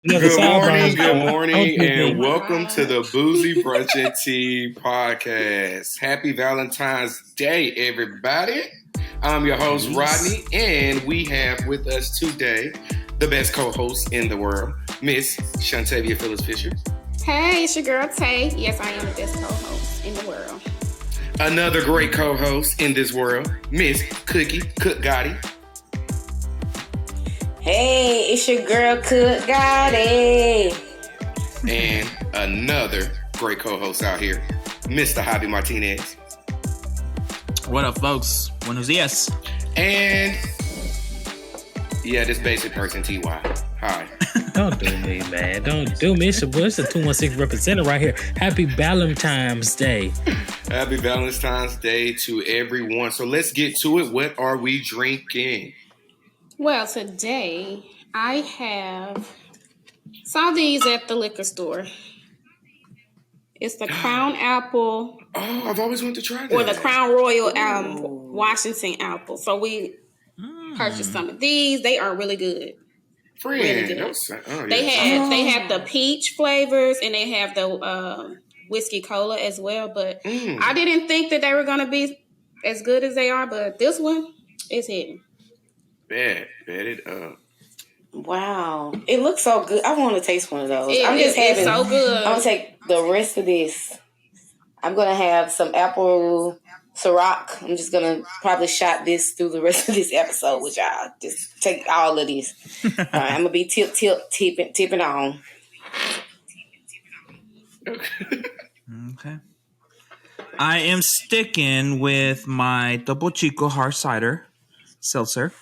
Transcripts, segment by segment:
Never sideburns, Good bro. Don't morning, do and me. welcome to the Boozey Brunch and Tea podcast. Happy Valentine's Day, everybody. I'm your host, Rodney, and we have with us today the best co-host in the world, Miss Shantavia Phyllis Fisher. Hey, it's your girl Tay. Yes, I am the best co-host in the world. Another great co-host in this world, Miss Cookie Cook Gotti. Hey, it's your girl Cook Gotti. And another great co-host out here, Mr. Javi Martinez. What up, folks? Buenos dias. And yeah, this basic person, TY. Hi. Don't do me, man. Don't do me. It's your boy. It's the 216 representative right here. Happy Valentine's Day. Happy Valentine's Day to everyone. So let's get to it. What are we drinking? Well, today I saw these at the liquor store. It's the Crown Apple. Oh, I've always wanted to try that. Or the Crown Royal Washington Apple. So we purchased some of these. They are really good. Friend. Really good. They had the peach flavors and they have the whiskey cola as well. But I didn't think that they were going to be as good as they are. But this one is hitting. Bet it up. Wow. It looks so good. I want to taste one of those. It's so good. I'm going to take the rest of this. I'm going to have some apple Ciroc. I'm just going to probably shot this through the rest of this episode with y'all. Just take all of this. All right, I'm going to be tipping on. Okay. I am sticking with my Topo Chico hard cider seltzer.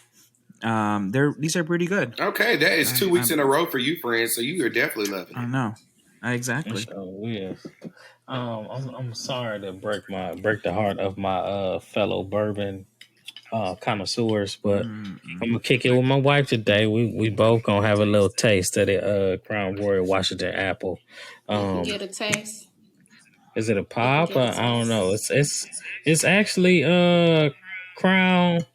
These are pretty good. Okay, that is 2 weeks in a row for you, friends. So you are definitely loving it. I know. Exactly. So yes. I'm sorry to break the heart of my fellow bourbon connoisseurs, but I'm gonna kick it with my wife today. We both gonna have a little taste of the Crown Royal Washington Apple. Get a taste. Is it a pop? I don't know. It's actually Crown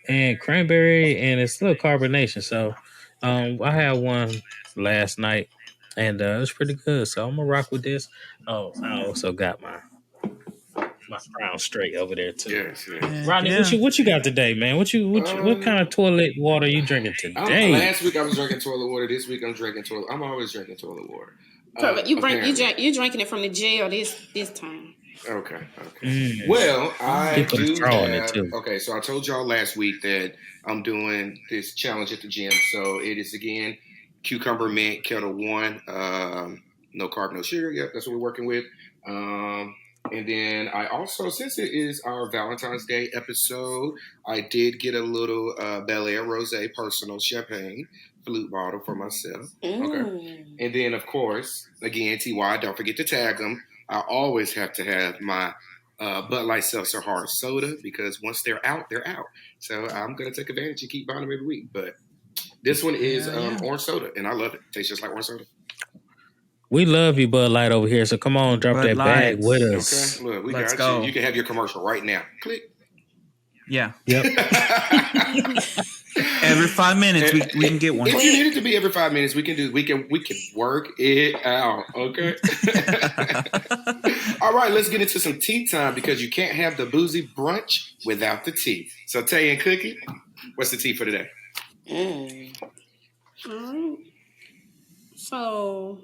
and cranberry, and it's still carbonation. So I had one last night, and it was pretty good. So I'm gonna rock with this. Oh, I also got my Crown straight over there too. Yes. Rodney, what you got today, man? What kind of toilet water you drinking today? Last week I was drinking toilet water. This week I'm drinking toilet. I'm always drinking toilet water. You drinking it from the jail this time. Okay. Well, I do have, too. Okay, so I told y'all last week that I'm doing this challenge at the gym. So it is, again, cucumber mint, Kettle One, no carb, no sugar. Yep, that's what we're working with. And then I also, since it is our Valentine's Day episode, I did get a little Bel Air Rosé personal champagne flute bottle for myself. Okay. And then, of course, again, TY, don't forget to tag them. I always have to have my Bud Light Seltzer hard soda because once they're out, they're out. So I'm going to take advantage and keep buying them every week. But this one is orange soda, and I love it. Tastes just like orange soda. We love you, Bud Light, over here. So come on, drop Bud that bag with us. Okay, look, Let's got go. you. You can have your commercial right now. Click. Yeah. Yep. Every 5 minutes we can get one. If you need it to be every 5 minutes, we can work it out. Okay. All right, let's get into some tea time because you can't have the Boozey brunch without the tea. So Tay and Cookie, what's the tea for today? All right. So,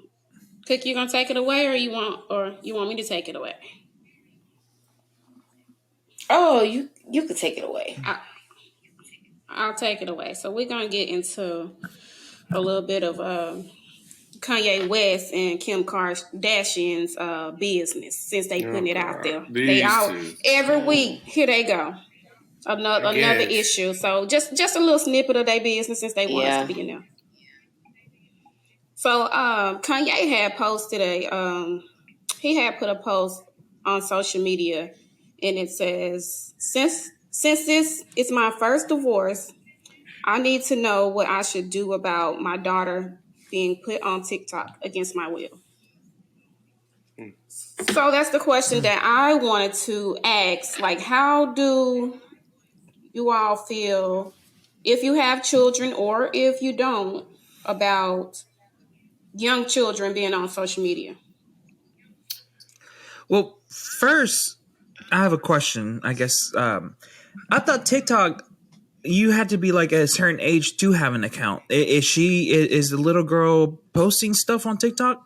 Cookie, you gonna take it away, or you want me to take it away? Oh, you could take it away. I'll take it away. So we're gonna get into a little bit of Kanye West and Kim Kardashian's business since they putting it out there. They out every week. Here they go. Another issue. So just a little snippet of their business since they want us to be in there. So Kanye had posted he had put a post on social media, and it says, since this is my first divorce, I need to know what I should do about my daughter being put on TikTok against my will. So that's the question that I wanted to ask. Like, how do you all feel, if you have children or if you don't, about young children being on social media? Well, first, I have a question. I guess I thought TikTok, you had to be like a certain age to have an account. Is the little girl posting stuff on TikTok,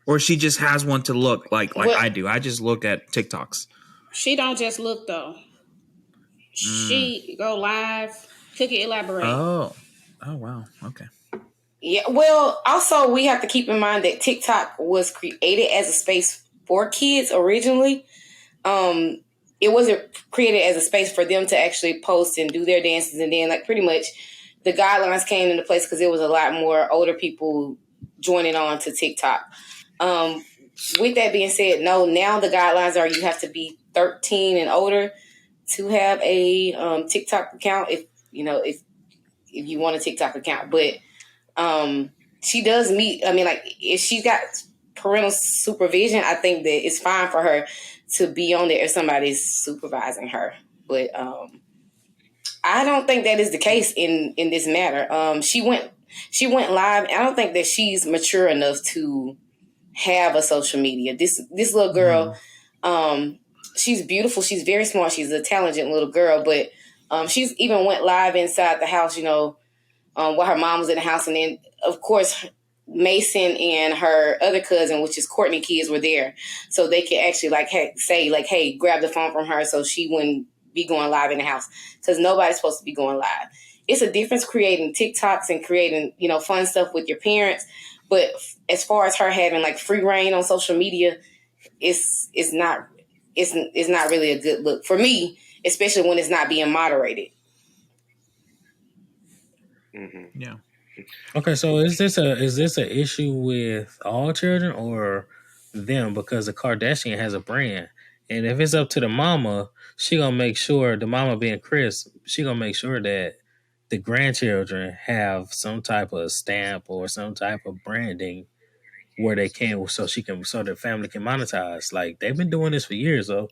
or she just has one to look like Well, I do? I just look at TikToks. She don't just look though. She go live. Could you elaborate? Oh wow. Okay. yeah. Well, also we have to keep in mind that TikTok was created as a space for kids originally. It wasn't created as a space for them to actually post and do their dances, and then like pretty much the guidelines came into place because there was a lot more older people joining on to TikTok. With that being said, no, now the guidelines are you have to be 13 and older to have a TikTok account if you want a TikTok account. But she does meet, I mean, like if she's got parental supervision, I think that it's fine for her to be on there if somebody's supervising her. But I don't think that is the case in this matter. She went live. I don't think that she's mature enough to have a social media. This little girl, she's beautiful. She's very smart. She's a talented little girl, but she's even went live inside the house, while her mom was in the house. And then, of course, Mason and her other cousin, which is Courtney, kids were there. So they could actually say, hey, grab the phone from her so she wouldn't be going live in the house, because nobody's supposed to be going live. It's a difference creating TikToks and creating, fun stuff with your parents. But as far as her having like free reign on social media, it's not really a good look for me, especially when it's not being moderated. Mm-hmm. Yeah. Okay, so is this an issue with all children or them? Because the Kardashian has a brand, and if it's up to the mama, she gonna make sure, the mama being Chris, she gonna make sure that the grandchildren have some type of stamp or some type of branding where they can, so their family can monetize. Like they've been doing this for years, so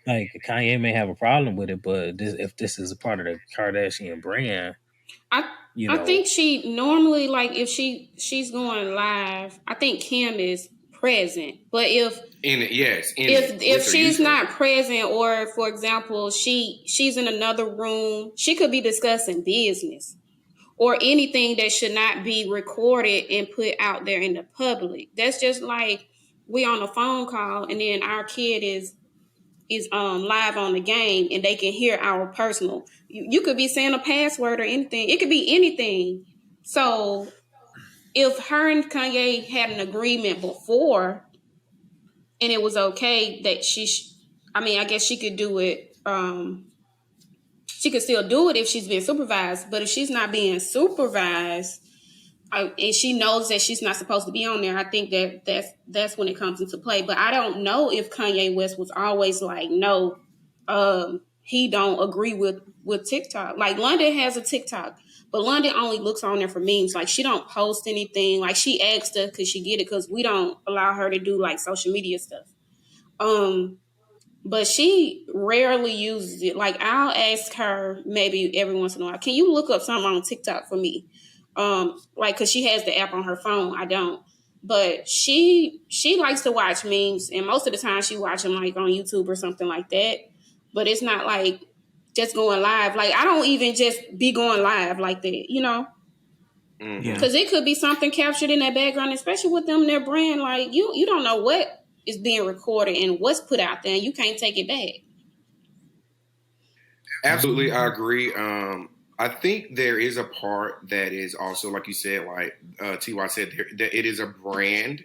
like Kanye may have a problem with it, but if this is a part of the Kardashian brand, I think she normally, like if she's going live, I think Kim is present. But if she's not present, or for example she's in another room, she could be discussing business or anything that should not be recorded and put out there in the public. That's just like we on a phone call and then our kid is live on the game and they can hear our personal. You could be saying a password or anything. It could be anything. So if her and Kanye had an agreement before and it was okay that I guess she could do it. She could still do it if she's being supervised. But if she's not being supervised, and she knows that she's not supposed to be on there, I think that's when it comes into play. But I don't know if Kanye West was always like, no, he don't agree with TikTok. Like London has a TikTok, but London only looks on there for memes. Like she don't post anything. Like she asked her could she get it because we don't allow her to do like social media stuff. But she rarely uses it. Like I'll ask her maybe every once in a while, can you look up something on TikTok for me? Cause she has the app on her phone. I don't. But she likes to watch memes, and most of the time she watch them like on YouTube or something like that. But it's not like just going live. Like I don't even just be going live like that, Yeah. Because it could be something captured in that background, especially with them their brand. Like you don't know what is being recorded and what's put out there, and you can't take it back. Absolutely, I agree. I think there is a part that is also, like you said, like T.Y. said, that it is a brand.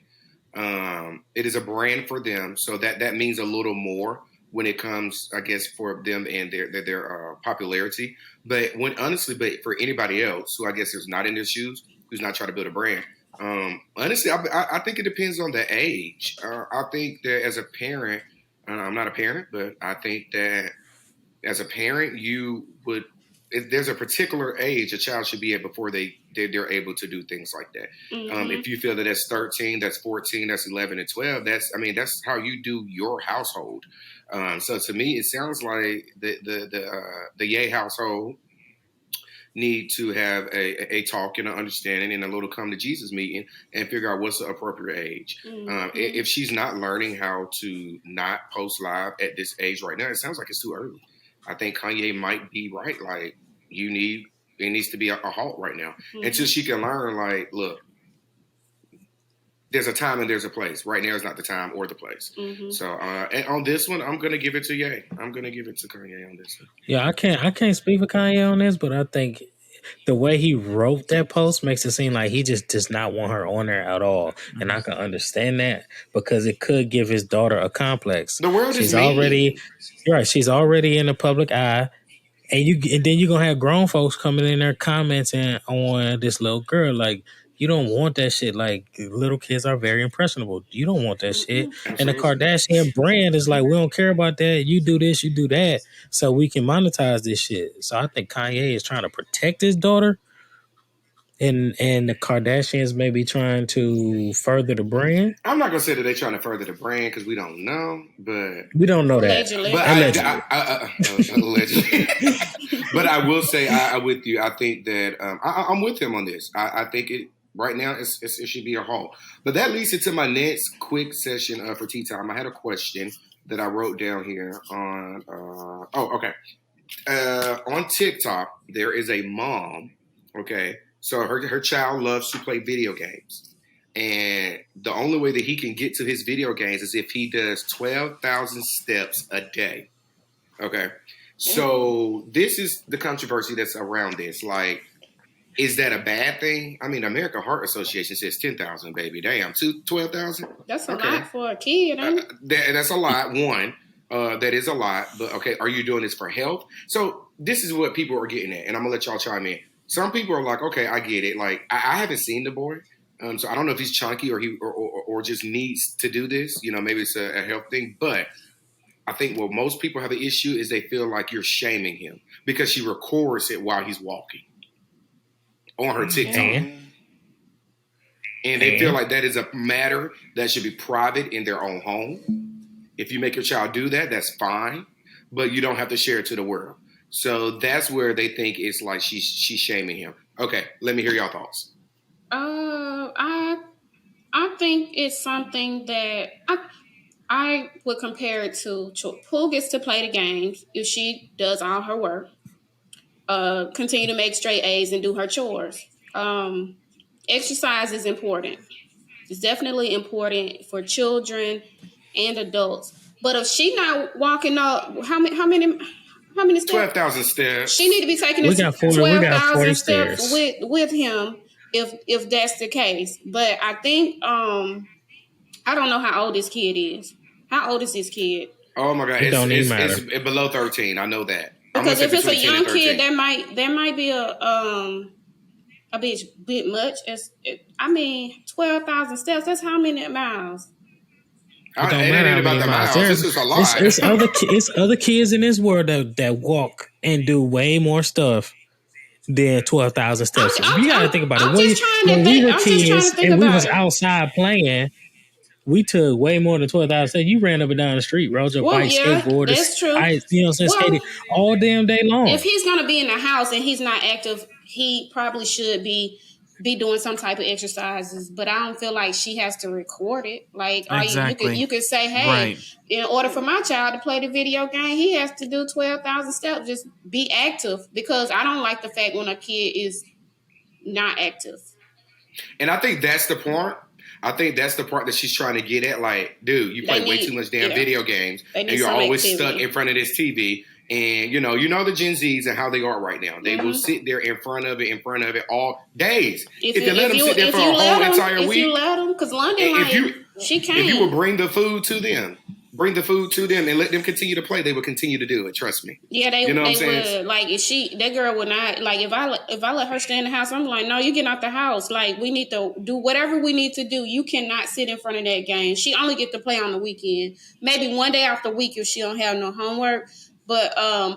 It is a brand for them, so that means a little more when it comes, I guess, for them and their popularity. But but for anybody else who I guess is not in their shoes, who's not trying to build a brand, honestly, I think it depends on the age. I think that as a parent, I'm not a parent, but I think that as a parent, you would. If there's a particular age a child should be at before they're able to do things like that. Mm-hmm. If you feel that that's 13, that's 14, that's 11 and 12, that's how you do your household. So to me, it sounds like the Ye household need to have a talk and an understanding and a little come to Jesus meeting and figure out what's the appropriate age. If she's not learning how to not post live at this age right now, it sounds like it's too early. I think Kanye might be right. Like, it needs to be a halt right now until she can learn, like, look, there's a time and there's a place. Right now is not the time or the place. So, and on this one, I'm gonna give it to Ye. I'm gonna give it to Kanye on this one. Yeah, I can't speak for Kanye on this, but I think the way he wrote that post makes it seem like he just does not want her on there at all. And I can understand that because it could give his daughter a complex. The world She's is mean. already right. She's already in the public eye. And then you're gonna have grown folks coming in there commenting on this little girl. Like, you don't want that shit. Like, little kids are very impressionable. You don't want that shit. Absolutely. And the Kardashian brand is like, we don't care about that. You do this, you do that, so we can monetize this shit. So I think Kanye is trying to protect his daughter, and the Kardashians may be trying to further the brand. I'm not gonna say that they're trying to further the brand because we don't know, but We don't know that. Allegedly. but allegedly. But I will say, I with you. I think that I'm with him on this. I think it right now it should be a halt. But that leads into my next quick session for tea time. I had a question that I wrote down here on. On TikTok, there is a mom. Okay, so her child loves to play video games, and the only way that he can get to his video games is if he does 12,000 steps a day. Okay. So this is the controversy that's around this. Like, is that a bad thing? I mean, American Heart Association says 10,000, baby. Damn, 12,000? That's a lot for a kid, ain't it? That's a lot. One, that is a lot. But, okay, are you doing this for health? So this is what people are getting at, and I'm going to let y'all chime in. Some people are like, okay, I get it. Like, I haven't seen the boy. So I don't know if he's chunky or just needs to do this. You know, maybe it's a health thing. But I think what most people have an issue is they feel like you're shaming him because she records it while he's walking on her TikTok. And they feel like that is a matter that should be private in their own home. If you make your child do that, that's fine, but you don't have to share it to the world. So that's where they think it's like she's shaming him. Okay, let me hear y'all thoughts. I think it's something that I would compare it to who gets to play the games if she does all her work, continue to make straight A's and do her chores. Exercise is important. It's definitely important for children and adults. But if she not walking up, how many steps? 12,000 steps. She need to be taking 12,000 steps with him if that's the case. But I think I don't know how old this kid is. How old is this kid? Oh my God, it's below 13. I know that. Because if it's a young kid, that might be a bit much. 12,000 steps. That's how many miles? It don't matter how many miles. This is a lot. It's other kids in this world that walk and do way more stuff than 12,000 steps. You got to think about it. When we were kids and we was outside playing, we took way more than 12,000 steps. You ran up and down the street, rode your bike, skateboard, that's true. Skating all damn day long. If he's gonna be in the house and he's not active, he probably should be doing some type of exercises. But I don't feel like she has to record it. Like, exactly. You could say, hey, right, in order for my child to play the video game, he has to do 12,000 steps. Just be active, because I don't like the fact when a kid is not active. And I think that's the part. I think that's the part that she's trying to get at. Like, dude, you play way too much damn video games, and you're always stuck in front of this TV. And you know the Gen Zs and how they are right now. They will sit there in front of it all days. If you let them sit there for a whole entire week, if you let them, because London, she can't. If you would bring the food to them and let them continue to play, they would continue to do it. Trust me. Yeah, they would. Like, if that girl would not, like, if I let her stay in the house, I'm like, no, you get out the house. Like, we need to do whatever we need to do. You cannot sit in front of that game. She only get to play on the weekend. Maybe one day off the week if she don't have no homework. But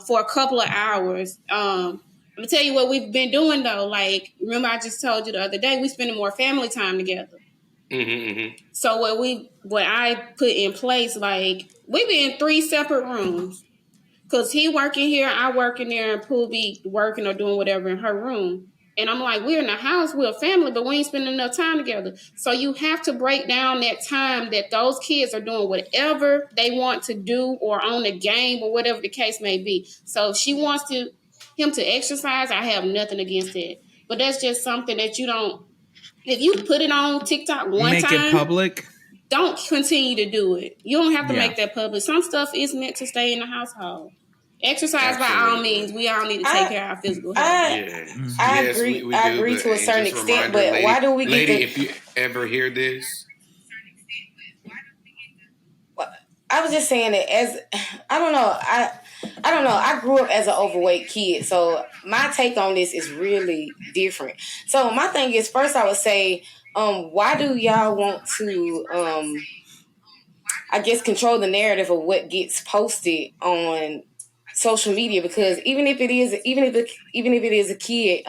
for a couple of hours, let me tell you what we've been doing though. Like, remember I just told you the other day, we spending more family time together. So what I put in place, like, we be in 3 separate rooms. Cause he working here, I working there, and Pooh be working or doing whatever in her room. And I'm like, we're in the house, we're a family, but we ain't spending enough time together. So you have to break down that time that those kids are doing whatever they want to do or on the game or whatever the case may be. So if she wants him to exercise, I have nothing against it. But that's just something that you don't. If you put it on TikTok one Make time, it public. Don't continue to do it. You don't have to Yeah. make that public. Some stuff is meant to stay in the household. Exercise by all Absolutely. means. We all need to take care of our physical health. I Yes, agree. we I do, agree but- to a and certain just a extent, reminder, but why do we lady, get if you ever hear this, I was just saying that as I don't know. I grew up as an overweight kid, so my take on this is really different. So my thing is, first I would say, why do y'all want to I guess control the narrative of what gets posted on social media? Because even if it is a kid,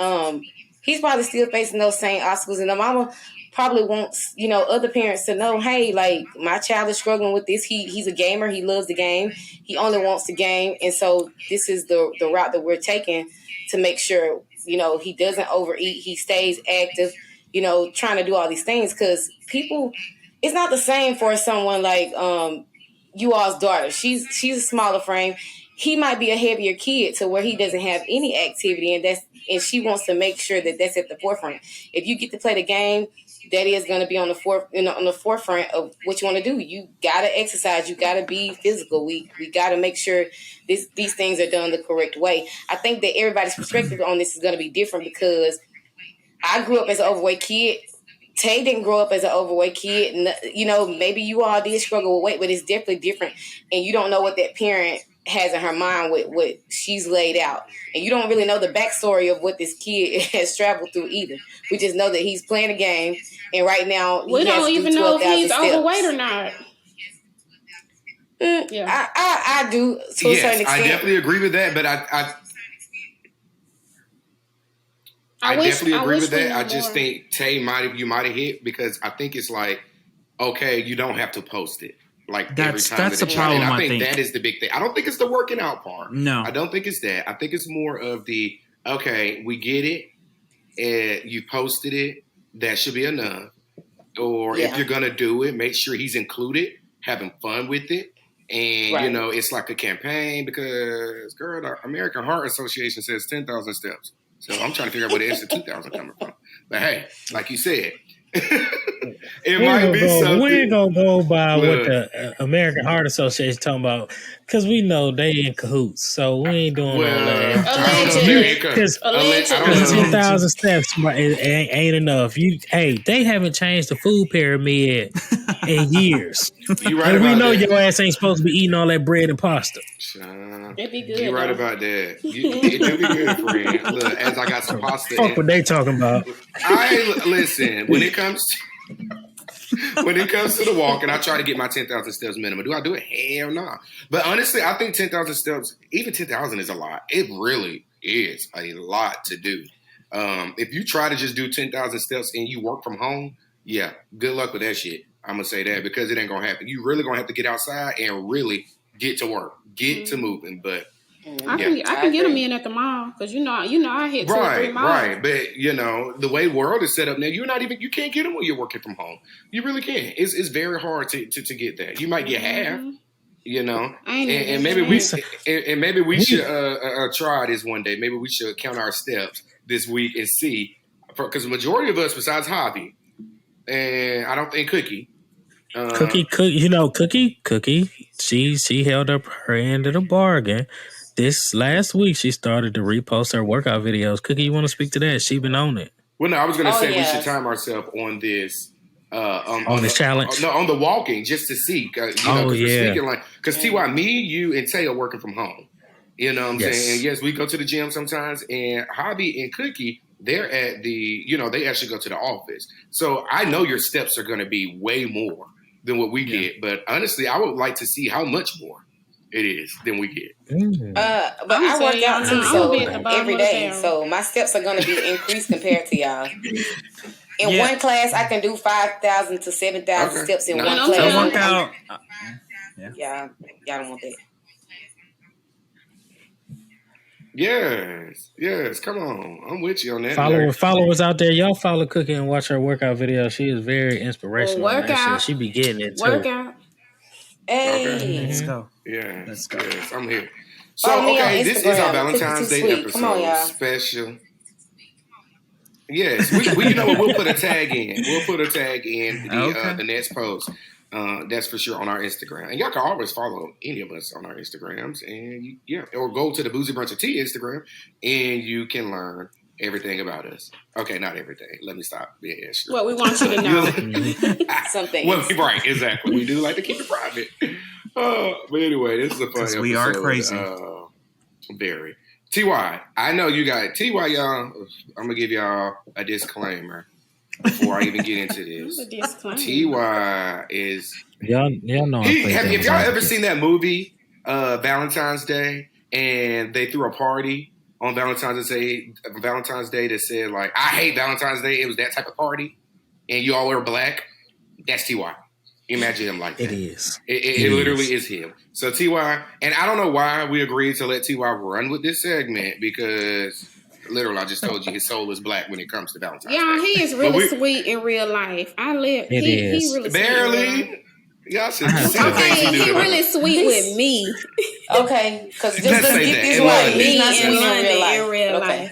he's probably still facing those same obstacles, and the mama probably wants other parents to know, hey, like my child is struggling with this. He's a gamer. He loves the game. He only wants the game, and so this is the route that we're taking to make sure he doesn't overeat. He stays active. Trying to do all these things because people. It's not the same for someone like you all's daughter. She's a smaller frame. He might be a heavier kid to where he doesn't have any activity, and she wants to make sure that that's at the forefront. If you get to play the game, that is going to be on the forefront of what you want to do. You gotta exercise. You gotta be physical. We gotta make sure these things are done the correct way. I think that everybody's perspective on this is going to be different because I grew up as an overweight kid. Tay didn't grow up as an overweight kid. Maybe you all did struggle with weight, but it's definitely different. And you don't know what that parent has in her mind with what she's laid out. And you don't really know the backstory of what this kid has traveled through either. We just know that he's playing a game. And right now, we don't even know if he's steps. overweight or not. Yeah. I do to a certain extent. I definitely agree with that, but I definitely agree with that. I just think Tay you might have hit because I think it's like, okay, you don't have to post it like every time. That's the problem. And I think that is the big thing. I don't think it's the working out part. No, I don't think it's that. I think it's more of the okay, we get it, and you posted it. That should be enough. Or if you're gonna do it, make sure he's included, having fun with it. And, it's like a campaign because, girl, the American Heart Association says 10,000 steps. So I'm trying to figure out where the extra 2,000 coming from. But hey, like you said, it might be something. We ain't gonna go by what the American Heart Association talking about because we know they in cahoots. So we ain't doing all that. Because 10,000 steps ain't enough. They haven't changed the food pyramid in years. You right and we know that. Your ass ain't supposed to be eating all that bread and pasta. It'd be good. You're right about that. It do be good, friend. Look, as I got some pasta. Fuck what they talking about. Listen, when it comes to the walking, I try to get my 10,000 steps minimum. Do I do it? Hell no. Nah. But honestly, I think 10,000 steps, even 10,000 is a lot. It really is a lot to do. If you try to just do 10,000 steps and you work from home, yeah, good luck with that shit. I'm going to say that because it ain't going to happen. You really going to have to get outside and really get to work, get to moving. But I can get them in at the mall because you know I hit 2 or 3 miles. Right. But the way the world is set up now, you can't get them when you're working from home. You really can't. It's very hard to get that. You might get half. And maybe we should try this one day. Maybe we should count our steps this week and see, because the majority of us, besides Hobby, and I don't think Cookie. Cookie, she held up her end of the bargain. This last week, she started to repost her workout videos. Cookie, you want to speak to that? She been on it. Well, no, I was going to say we should time ourselves on this. On this challenge? No, on the walking, just to see. Because T.Y., me, you, and Tay are working from home. You know what I'm saying? And yes, we go to the gym sometimes. And Hobby and Cookie, they're at they actually go to the office. So I know your steps are going to be way more than what we get. But honestly, I would like to see how much more it is than we get. But I work out too, so every day. So my steps are going to be increased compared to y'all. In one class, I can do 5,000 to 7,000 steps in one class. I work out. Y'all don't want that. Yes. Come on, I'm with you on that. Like, Followers out there, y'all follow Cookie and watch her workout video. She is very Well, inspirational on that shit. workout, She be getting it too. workout. okay, Let's Hmm. go. yes, Let's go. yes, I'm here. Follow So, me on okay, this is our Instagram. Cookie Too Valentine's Day Sweet. Come on, episode y'all. special. Yes, we you know what? We'll put a tag in. We'll put a tag in Okay. the next post. That's for sure on our Instagram, and y'all can always follow any of us on our Instagrams, and or go to the Boozey Brunch of Tea Instagram, and you can learn everything about us. Okay, not everything. Let me stop being extra. What we want you to know. Some things. Well, right, exactly. We do like to keep it private. But anyway, this is a fun 'Cause episode. we are crazy. Very. TY, I know you got TY, y'all. I'm gonna give y'all a disclaimer before I even get into What's a this. disclaimer? TY is Y'all know I play if devil's y'all ever advocate. seen that movie, Valentine's Day, and they threw a party on Valentine's Day that said like, I hate Valentine's Day. It was that type of party, and you all wear black. That's TY. Imagine him like that. It is. It literally is him. So TY, and I don't know why we agreed to let TY run with this segment because literally I just told you his soul is black when it comes to Valentine's Yeah, Day. he is really sweet in real life. It He is. really sweet in real life. Barely. Y'all should I see the things Okay, he do. he to her. really sweet with me. Okay, because just Let's let's say get that. this In right. London. He's not Me sweet in London in real life. life.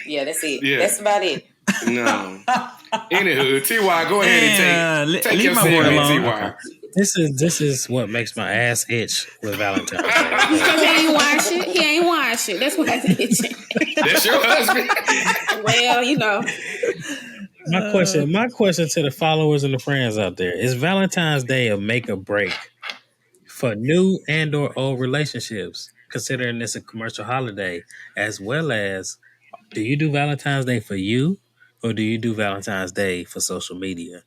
Yeah, that's it. Yeah. That's about it. No. Anywho, TY, go ahead and take leave your my boy segment, alone. TY. This is what makes my ass itch with Valentine's Day. Because he ain't wash it. He ain't wash it. That's why I did it. That's your husband. Well, you know. My question to the followers and the friends out there is: Valentine's Day a make or break for new and or old relationships? Considering this a commercial holiday, as well as, do you do Valentine's Day for you, or do you do Valentine's Day for social media?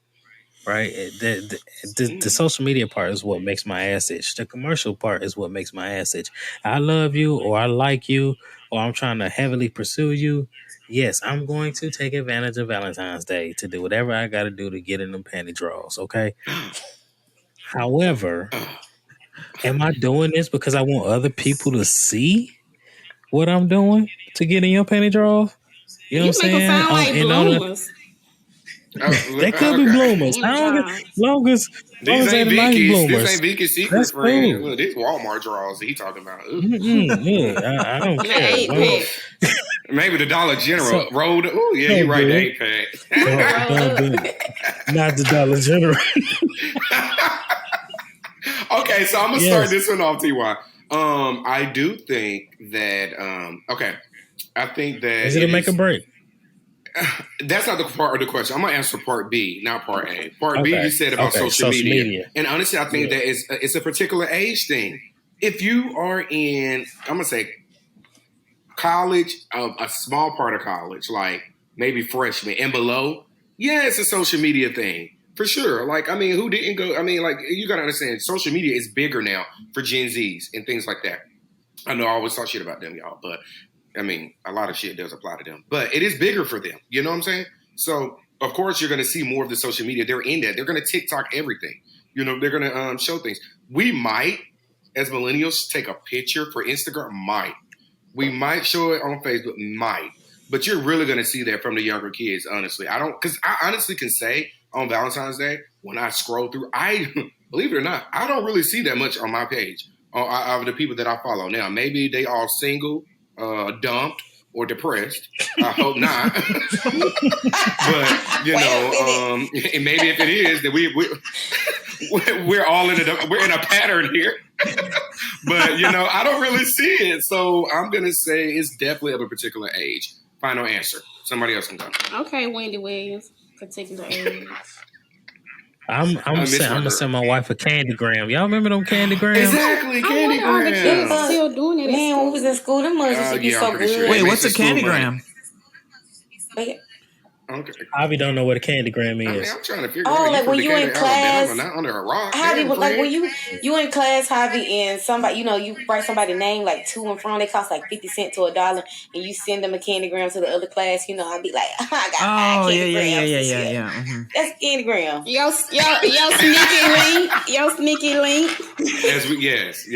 Right, the social media part is what makes my ass itch. The commercial part is what makes my ass itch. I love you, or I like you, or I'm trying to heavily pursue you. Yes, I'm going to take advantage of Valentine's Day to do whatever I got to do to get in them panty draws. Okay. However, am I doing this because I want other people to see what I'm doing to get in your panty draws? You know what I'm You make them saying? sound like bloomers. They could be bloomers. I don't Damn, get, long as These they ain't the nice Vicky's. bloomers. This ain't Vicky's secret That's friend. cool. Look, these Walmart draws that he talking about. Yeah, I don't the care. 8-pack. Maybe the Dollar General So- rolled. Oh yeah, you're right. The 8-pack. Not the Dollar General. Okay, so I'm gonna Yes. start this one off, TY. I do think that. Okay, I think that Is it a make or break? That's not the part of the question. I'm gonna answer part B, not part A. Part B, Okay. you said about Okay, social media. media. And honestly, I think that it's a particular age thing. If you are in, I'm gonna say, college, a small part of college, like maybe freshman and below, yeah, it's a social media thing for sure. Like, I mean, who didn't go? I mean, like, you gotta understand, social media is bigger now for Gen Zs and things like that. I know I always talk shit about them, y'all, but I mean, a lot of shit does apply to them, but it is bigger for them. You know what I'm saying? So, of course, you're going to see more of the social media. They're in that. They're going to TikTok everything. You know, they're going to show things. We might, as millennials, take a picture for Instagram. Might. We might show it on Facebook. Might. But you're really going to see that from the younger kids, honestly. Because I honestly can say on Valentine's Day, when I scroll through, believe it or not, I don't really see that much on my page of the people that I follow. Now, maybe they all single, dumped, or depressed. I hope not. But, you know, and maybe if it is, that we're all we're in a pattern here. But, you know, I don't really see it. So I'm going to say it's definitely of a particular age. Final answer. Somebody else can go. Okay, Wendy Williams, particular age. I'm gonna send my wife a candygram. Y'all remember them candygrams? Exactly, I wonder are the kids candygram. still doing it? Man, when we was in school, them mugs used to be Yeah, so I'm pretty good. sure. Wait, It what's a makes us feel candygram? They- Okay. Javi don't know what a candygram I mean, is. I'm trying to figure out. like You from when you in Decatur, class, Alabama, not under a rock. Javi, Damn, like when friend. you in class, Javi, and somebody, you write somebody's name like to and from, they cost like 50 cents to $1, and you send them a candygram to the other class, I'd be like, I got 5 candygrams this year. Mm-hmm. That's candygram. Yo sneaky link. Yo sneaky link. Yes.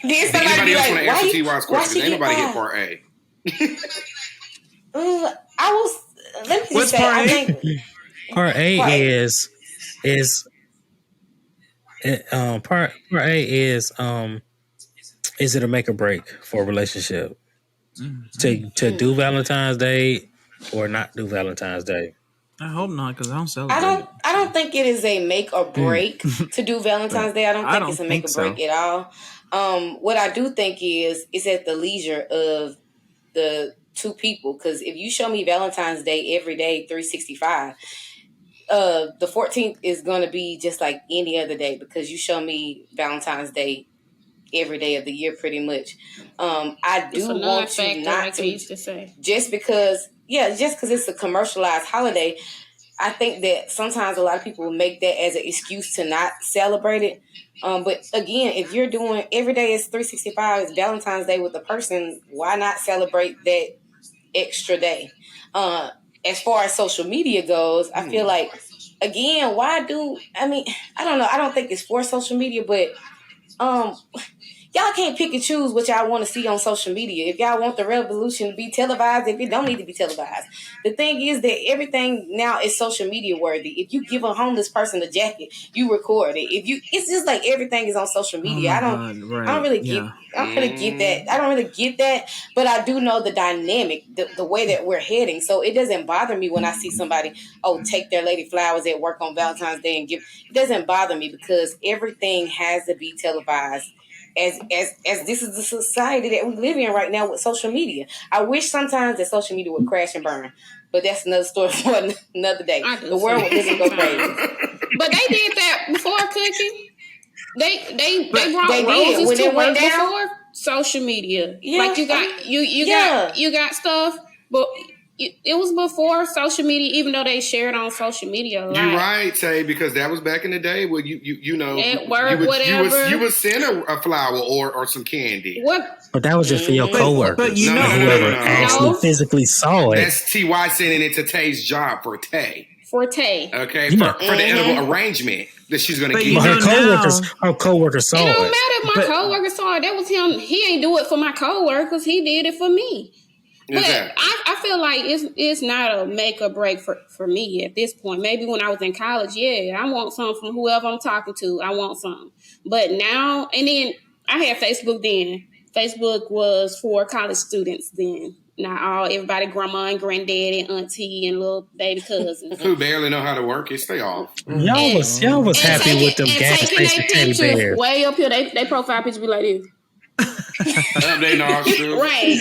Then somebody Anybody be else like, want to answer T.Y.'s why question? she Because ain't get nobody hit 5? part A. I was. Let me just What's say, part I A? think Part A Part A. part A is it a make or break for a relationship to do Valentine's Day or not do Valentine's Day? I hope not, because I don't celebrate. I don't think it is a make or break to do Valentine's Day. I don't think it's a make or break at all. What I do think is at the leisure of the two people, because if you show me Valentine's Day every day 365, the 14th is going to be just like any other day, because you show me Valentine's Day every day of the year pretty much. I do want you not like to, they used to say. just because it's a commercialized holiday. I think that sometimes a lot of people make that as an excuse to not celebrate it. But again, if you're doing every day is 365, it's Valentine's Day with the person, why not celebrate that extra day? As far as social media goes, I feel like, again, I don't know. I don't think it's for social media, but y'all can't pick and choose what y'all want to see on social media. If y'all want the revolution to be televised, if it don't need to be televised. The thing is that everything now is social media worthy. If you give a homeless person a jacket, you record it. It's just like everything is on social media. I don't really get that. I don't really get that, but I do know the dynamic, the way that we're heading. So it doesn't bother me when I see somebody, take their lady flowers at work on Valentine's Day and give. It doesn't bother me, because everything has to be televised. As this is the society that we live in right now with social media. I wish sometimes that social media would crash and burn, but that's another story for another day. The world would literally go crazy. But they did that before, Cookie. They brought they roses when to it went work down before social media. Yeah, like you got stuff, but it was before social media. Even though they shared on social media a lot. You're right, Tay, because that was back in the day where at work, whatever. You would send a flower or some candy. What? But that was just for your coworkers. But you know, whoever actually physically saw it. That's T.Y. sending it to Tay's job for Tay. Okay, for the edible arrangement that she's going to give. Her coworkers saw it. It don't matter if my coworkers saw it. That was him. He ain't do it for my coworkers. He did it for me. But I feel like it's not a make or break for me at this point. Maybe when I was in college, I want something from whoever I'm talking to. I want something. But now, and then I had Facebook then. Facebook was for college students then. Not everybody, grandma and granddaddy and auntie and little baby cousins. Who barely know how to work it, stay off. Y'all was happy with them gas station teddy bears. Way up here, they profile picture be like this. They nostrils. Right.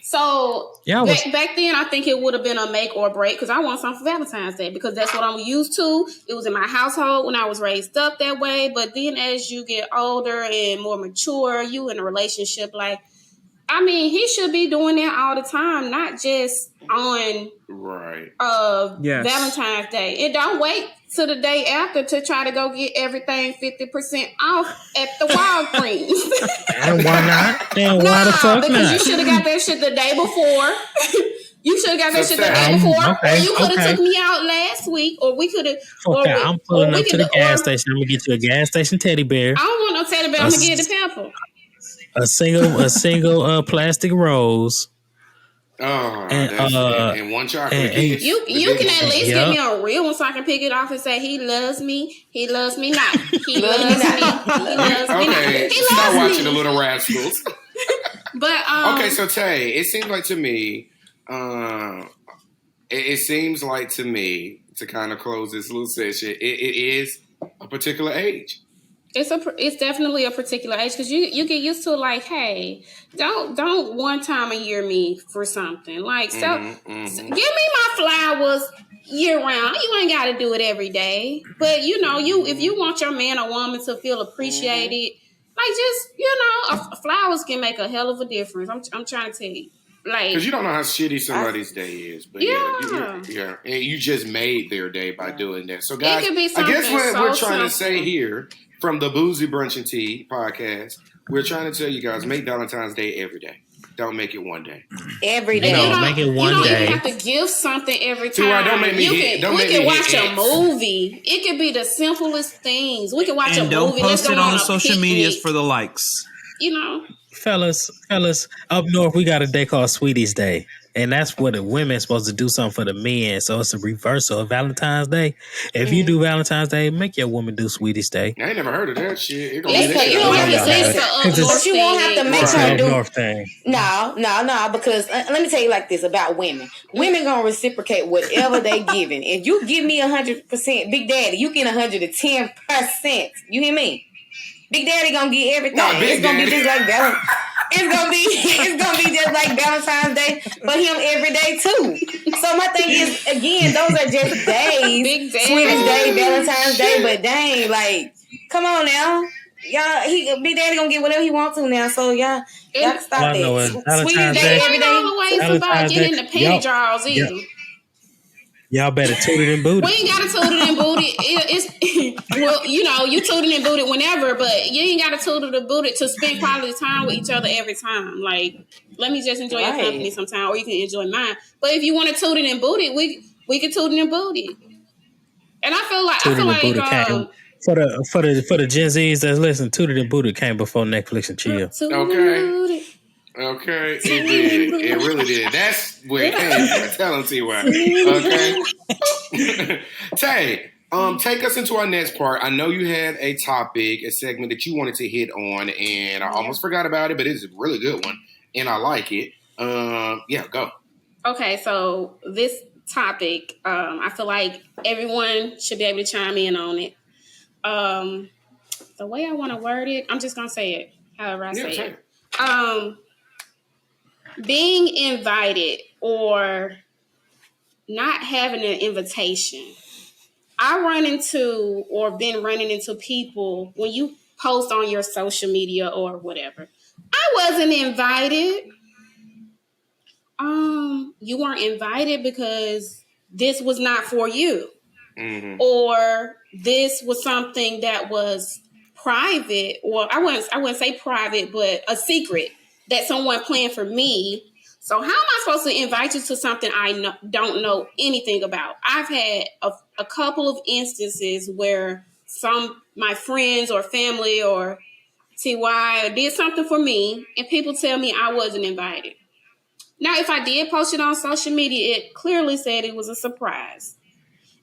So back then, I think it would have been a make or break, because I want something for Valentine's Day, because that's what I'm used to. It was in my household when I was raised up that way. But then as you get older and more mature, you in a relationship, he should be doing that all the time, not just on Valentine's Day. It don't wait to the day after to try to go get everything 50% off at the Walgreens. And why not? And why the fuck because not? You should have got that shit the day before. You should have got that shit the day before. Or you could have took me out last week, or we could have. I'm pulling up to the gas station. I'm gonna get you a gas station teddy bear. I don't want no teddy bear. I'm gonna get the pepper. A single plastic rose. And one chocolate kiss. You can at least give me a real one so I can pick it off and say he loves me. He loves me not. He loves me. He loves me not. He loves start me. watching The Little Rascals. But okay, so Tay, it seems like to me, to kind of close this little session, it is a particular age. It's definitely a particular age, because you get used to hey, don't one time a year me for something give me my flowers year round. You ain't got to do it every day, but if you want your man or woman to feel appreciated, flowers can make a hell of a difference. I'm trying to tell you. Like, because you don't know how shitty somebody's day is, but yeah, and you just made their day by doing that. So, it guys, could be I something guess what so we're trying to say simple. here from the Boozey Brunch and Tea podcast, we're trying to tell you guys make Valentine's Day every day. Don't make it one day. Every And day. you No, make it don't one day. even have to give something every See why? time. Don't make me hit. Don't We make can me watch hit a X. movie. It could be the simplest things. We can watch a And don't movie. Let's post go it on on a social picnic. medias for the likes. You know, Fellas, up north, we got a day called Sweeties Day. And that's what the women's supposed to do something for the men. So it's a reversal of Valentine's Day. If you do Valentine's Day, make your woman do Sweeties Day. I ain't never heard of that shit. It gonna Let's leave that put, shit you don't alone. have Y'all to have listen, it. up 'Cause north but you won't have to thing. make It's an her up do. north thing. No, because let me tell you like this about women. Women gonna reciprocate whatever they giving. If you give me 100%, Big Daddy, you get 110%. You hear me? Big Daddy gonna get everything. Nah, Big It's gonna be Daddy. just like Valentine. It's gonna be just like Valentine's Day for him every day too. So my thing is, again, those are just days. Big Daddy. Sweetest Day, Valentine's Day, but dang, like, come on now. Y'all, Big Daddy gonna get whatever he wants to now. So y'all can All stop I know is that. Valentine's Sweetest It Day. Day every ain't day. always about Valentine's getting Day. the panty drawers either. Y'all better toot it and boot We it. ain't got to toot it and boot it. It's well, you toot it and boot it whenever, but you ain't got to toot it and boot it to spend quality time with each other every time. Like, let me just enjoy your company sometime, or you can enjoy mine. But if you want to toot it and boot it, we can toot it and boot it. And I feel Tooted and like booted came for the Gen Zs that's listening. Tooted and booted came before Netflix and chill. toot Okay. and boot it. Okay, it did. It really did. That's where it came from. Tell them, T.Y. Okay. Tay, take us into our next part. I know you had a topic, a segment that you wanted to hit on, and I almost forgot about it, but it's a really good one, and I like it. Go. Okay, so this topic, I feel like everyone should be able to chime in on it. The way I want to word it, I'm just gonna say it however I say it. Being invited or not having an invitation. I run into or been running into people when you post on your social media or whatever. I wasn't invited. You weren't invited because this was not for you. Mm-hmm. Or this was something that was private, or I wouldn't say private, but a secret that someone planned for me. So how am I supposed to invite you to something I don't know anything about? I've had a couple of instances where my friends or family or TY did something for me, and people tell me I wasn't invited. Now, if I did post it on social media, it clearly said it was a surprise.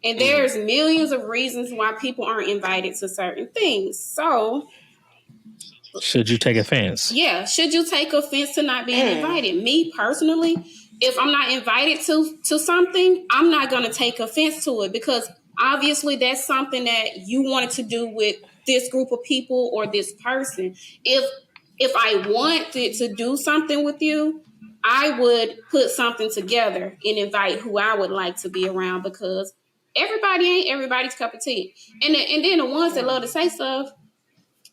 And there's millions of reasons why people aren't invited to certain things. So, Should you take offense? yeah, should you take offense to not being invited? Me personally, if I'm not invited to something, I'm not going to take offense to it because obviously that's something that you wanted to do with this group of people or this person. If I wanted to do something with you, I would put something together and invite who I would like to be around because everybody ain't everybody's cup of tea. And then the ones that love to say stuff,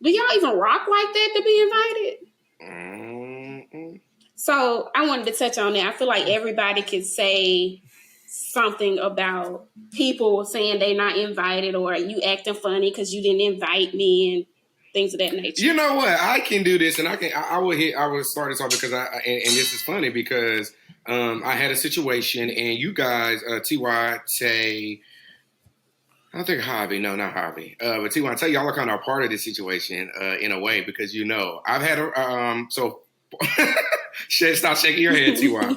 do y'all even rock like that to be invited? Mm-hmm. So I wanted to touch on that. I feel like everybody could say something about people saying they not invited or you acting funny because you didn't invite me and things of that nature. You know what? I can do this, and I would start this off because and this is funny because I had a situation, and you guys, TY, say. I don't think Harvey. No, not Harvey. But T, I tell y'all are kind of a part of this situation in a way because I've had stop shaking your head, Ty.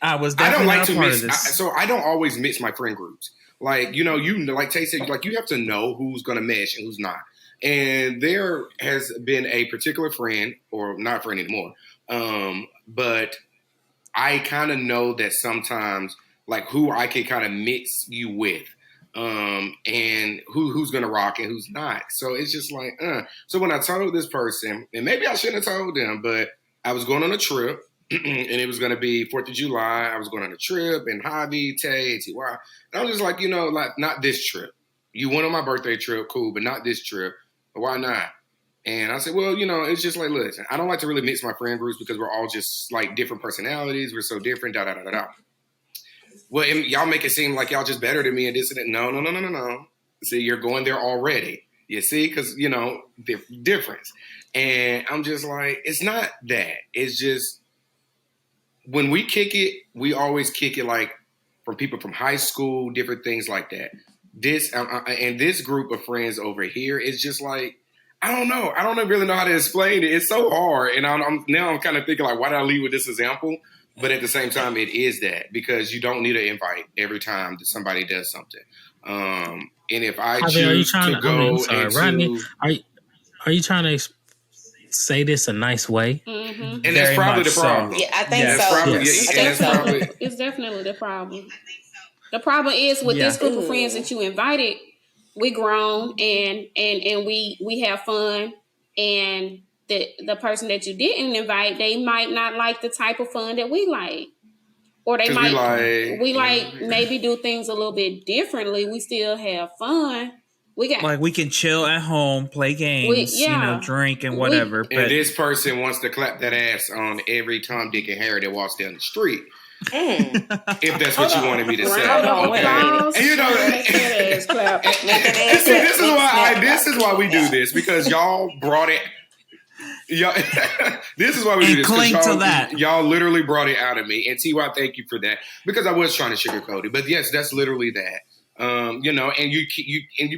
I was I don't definitely like not to a part mix. of this. So I don't always mix my friend groups. Like like Tay said, like you have to know who's gonna mesh and who's not. And there has been a particular friend, or not friend anymore, but I kind of know that sometimes, like who I can kind of mix you with, and who's gonna rock and who's not. So it's just like, So when I told this person, and maybe I shouldn't have told them, but I was going on a trip, and it was gonna be 4th of July. I was going on a trip, and Javi, Tay, Ty. And I was just like, like not this trip. You went on my birthday trip, cool, but not this trip. Why not? And I said, well, you know, it's just like, listen, I don't like to really mix my friend groups because we're all just like different personalities. We're so different, da da da da da. Well, and y'all make it seem like y'all just better than me and this and that. No, no, no, no, no, no. See, you're going there already. You see, because, you know, difference. And I'm just like, it's not that. It's just, when we kick it, we always kick it like from people from high school, different things like that. This and this group of friends over here is just like, I don't know. I don't really know how to explain it. It's so hard. And I'm kind of thinking like, why did I lead with this example? But at the same time, it is that, because you don't need an invite every time that somebody does something. And if I choose to go Rodney, are you trying to say this a nice way? Mm-hmm. And that's probably the problem. Yeah, I think that's so. Probably, yes. yeah, that's probably, it's definitely the problem. The problem is with this group of friends that you invited, we grown and we have fun, and the person that you didn't invite, they might not like the type of fun that we like. Or they might we like maybe do things a little bit differently. We still have fun. We can chill at home, play games, drink and whatever. And this person wants to clap that ass on every Tom, Dick, and Harry that walks down the street. If that's what you wanted me to say. Okay. And you know, this is why we do this, because y'all brought it. Y'all, this is why we do this. Cling to that. Y'all literally brought it out of me. And T.Y., thank you for that, because I was trying to sugarcoat it. But yes, that's literally that. And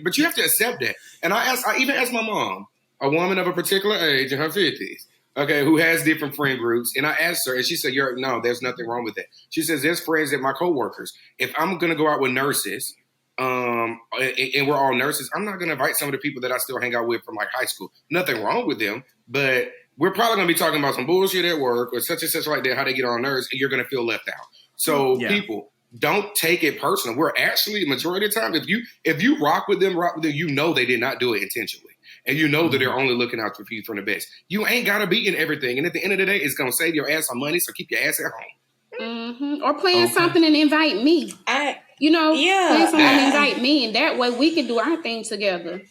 but you have to accept that. And I even asked my mom, a woman of a particular age in her 50s, okay, who has different friend groups. And I asked her, and she said, no, there's nothing wrong with that. She says, there's friends that my coworkers, if I'm going to go out with nurses, and we're all nurses, I'm not going to invite some of the people that I still hang out with from like high school. Nothing wrong with them, but we're probably going to be talking about some bullshit at work or such and such like that, how they get on nerves, and you're going to feel left out. So people, don't take it personal. We're actually, majority of the time, if you rock with them, you know they did not do it intentionally. And you know that they're only looking out for you from the best. You ain't got to be in everything. And at the end of the day, it's going to save your ass some money, so keep your ass at home. Mm-hmm. Or plan something and invite me. Plan something and invite me. And that way we can do our thing together.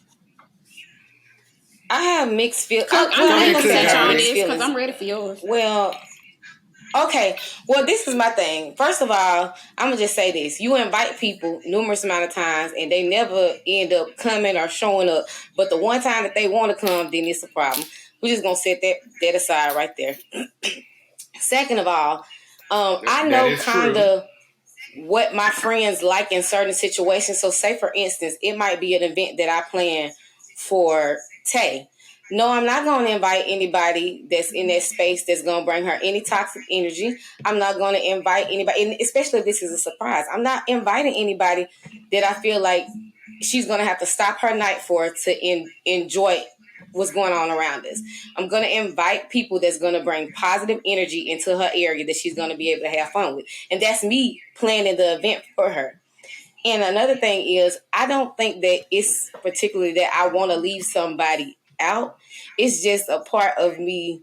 I have mixed feelings. I'm going to touch on this because I'm ready for yours. Well, okay. Well, this is my thing. First of all, I'm going to just say this. You invite people numerous amount of times and they never end up coming or showing up. But the one time that they want to come, then it's a problem. We're just going to set that aside right there. Second of all, I know kind of what my friends like in certain situations. So say, for instance, it might be an event that I plan for Tay. No, I'm not going to invite anybody that's in that space that's going to bring her any toxic energy. I'm not going to invite anybody, and especially if this is a surprise. I'm not inviting anybody that I feel like she's going to have to stop her night for to enjoy what's going on around us. I'm going to invite people that's going to bring positive energy into her area that she's going to be able to have fun with. And that's me planning the event for her. And another thing is, I don't think that it's particularly that I want to leave somebody out. It's just a part of me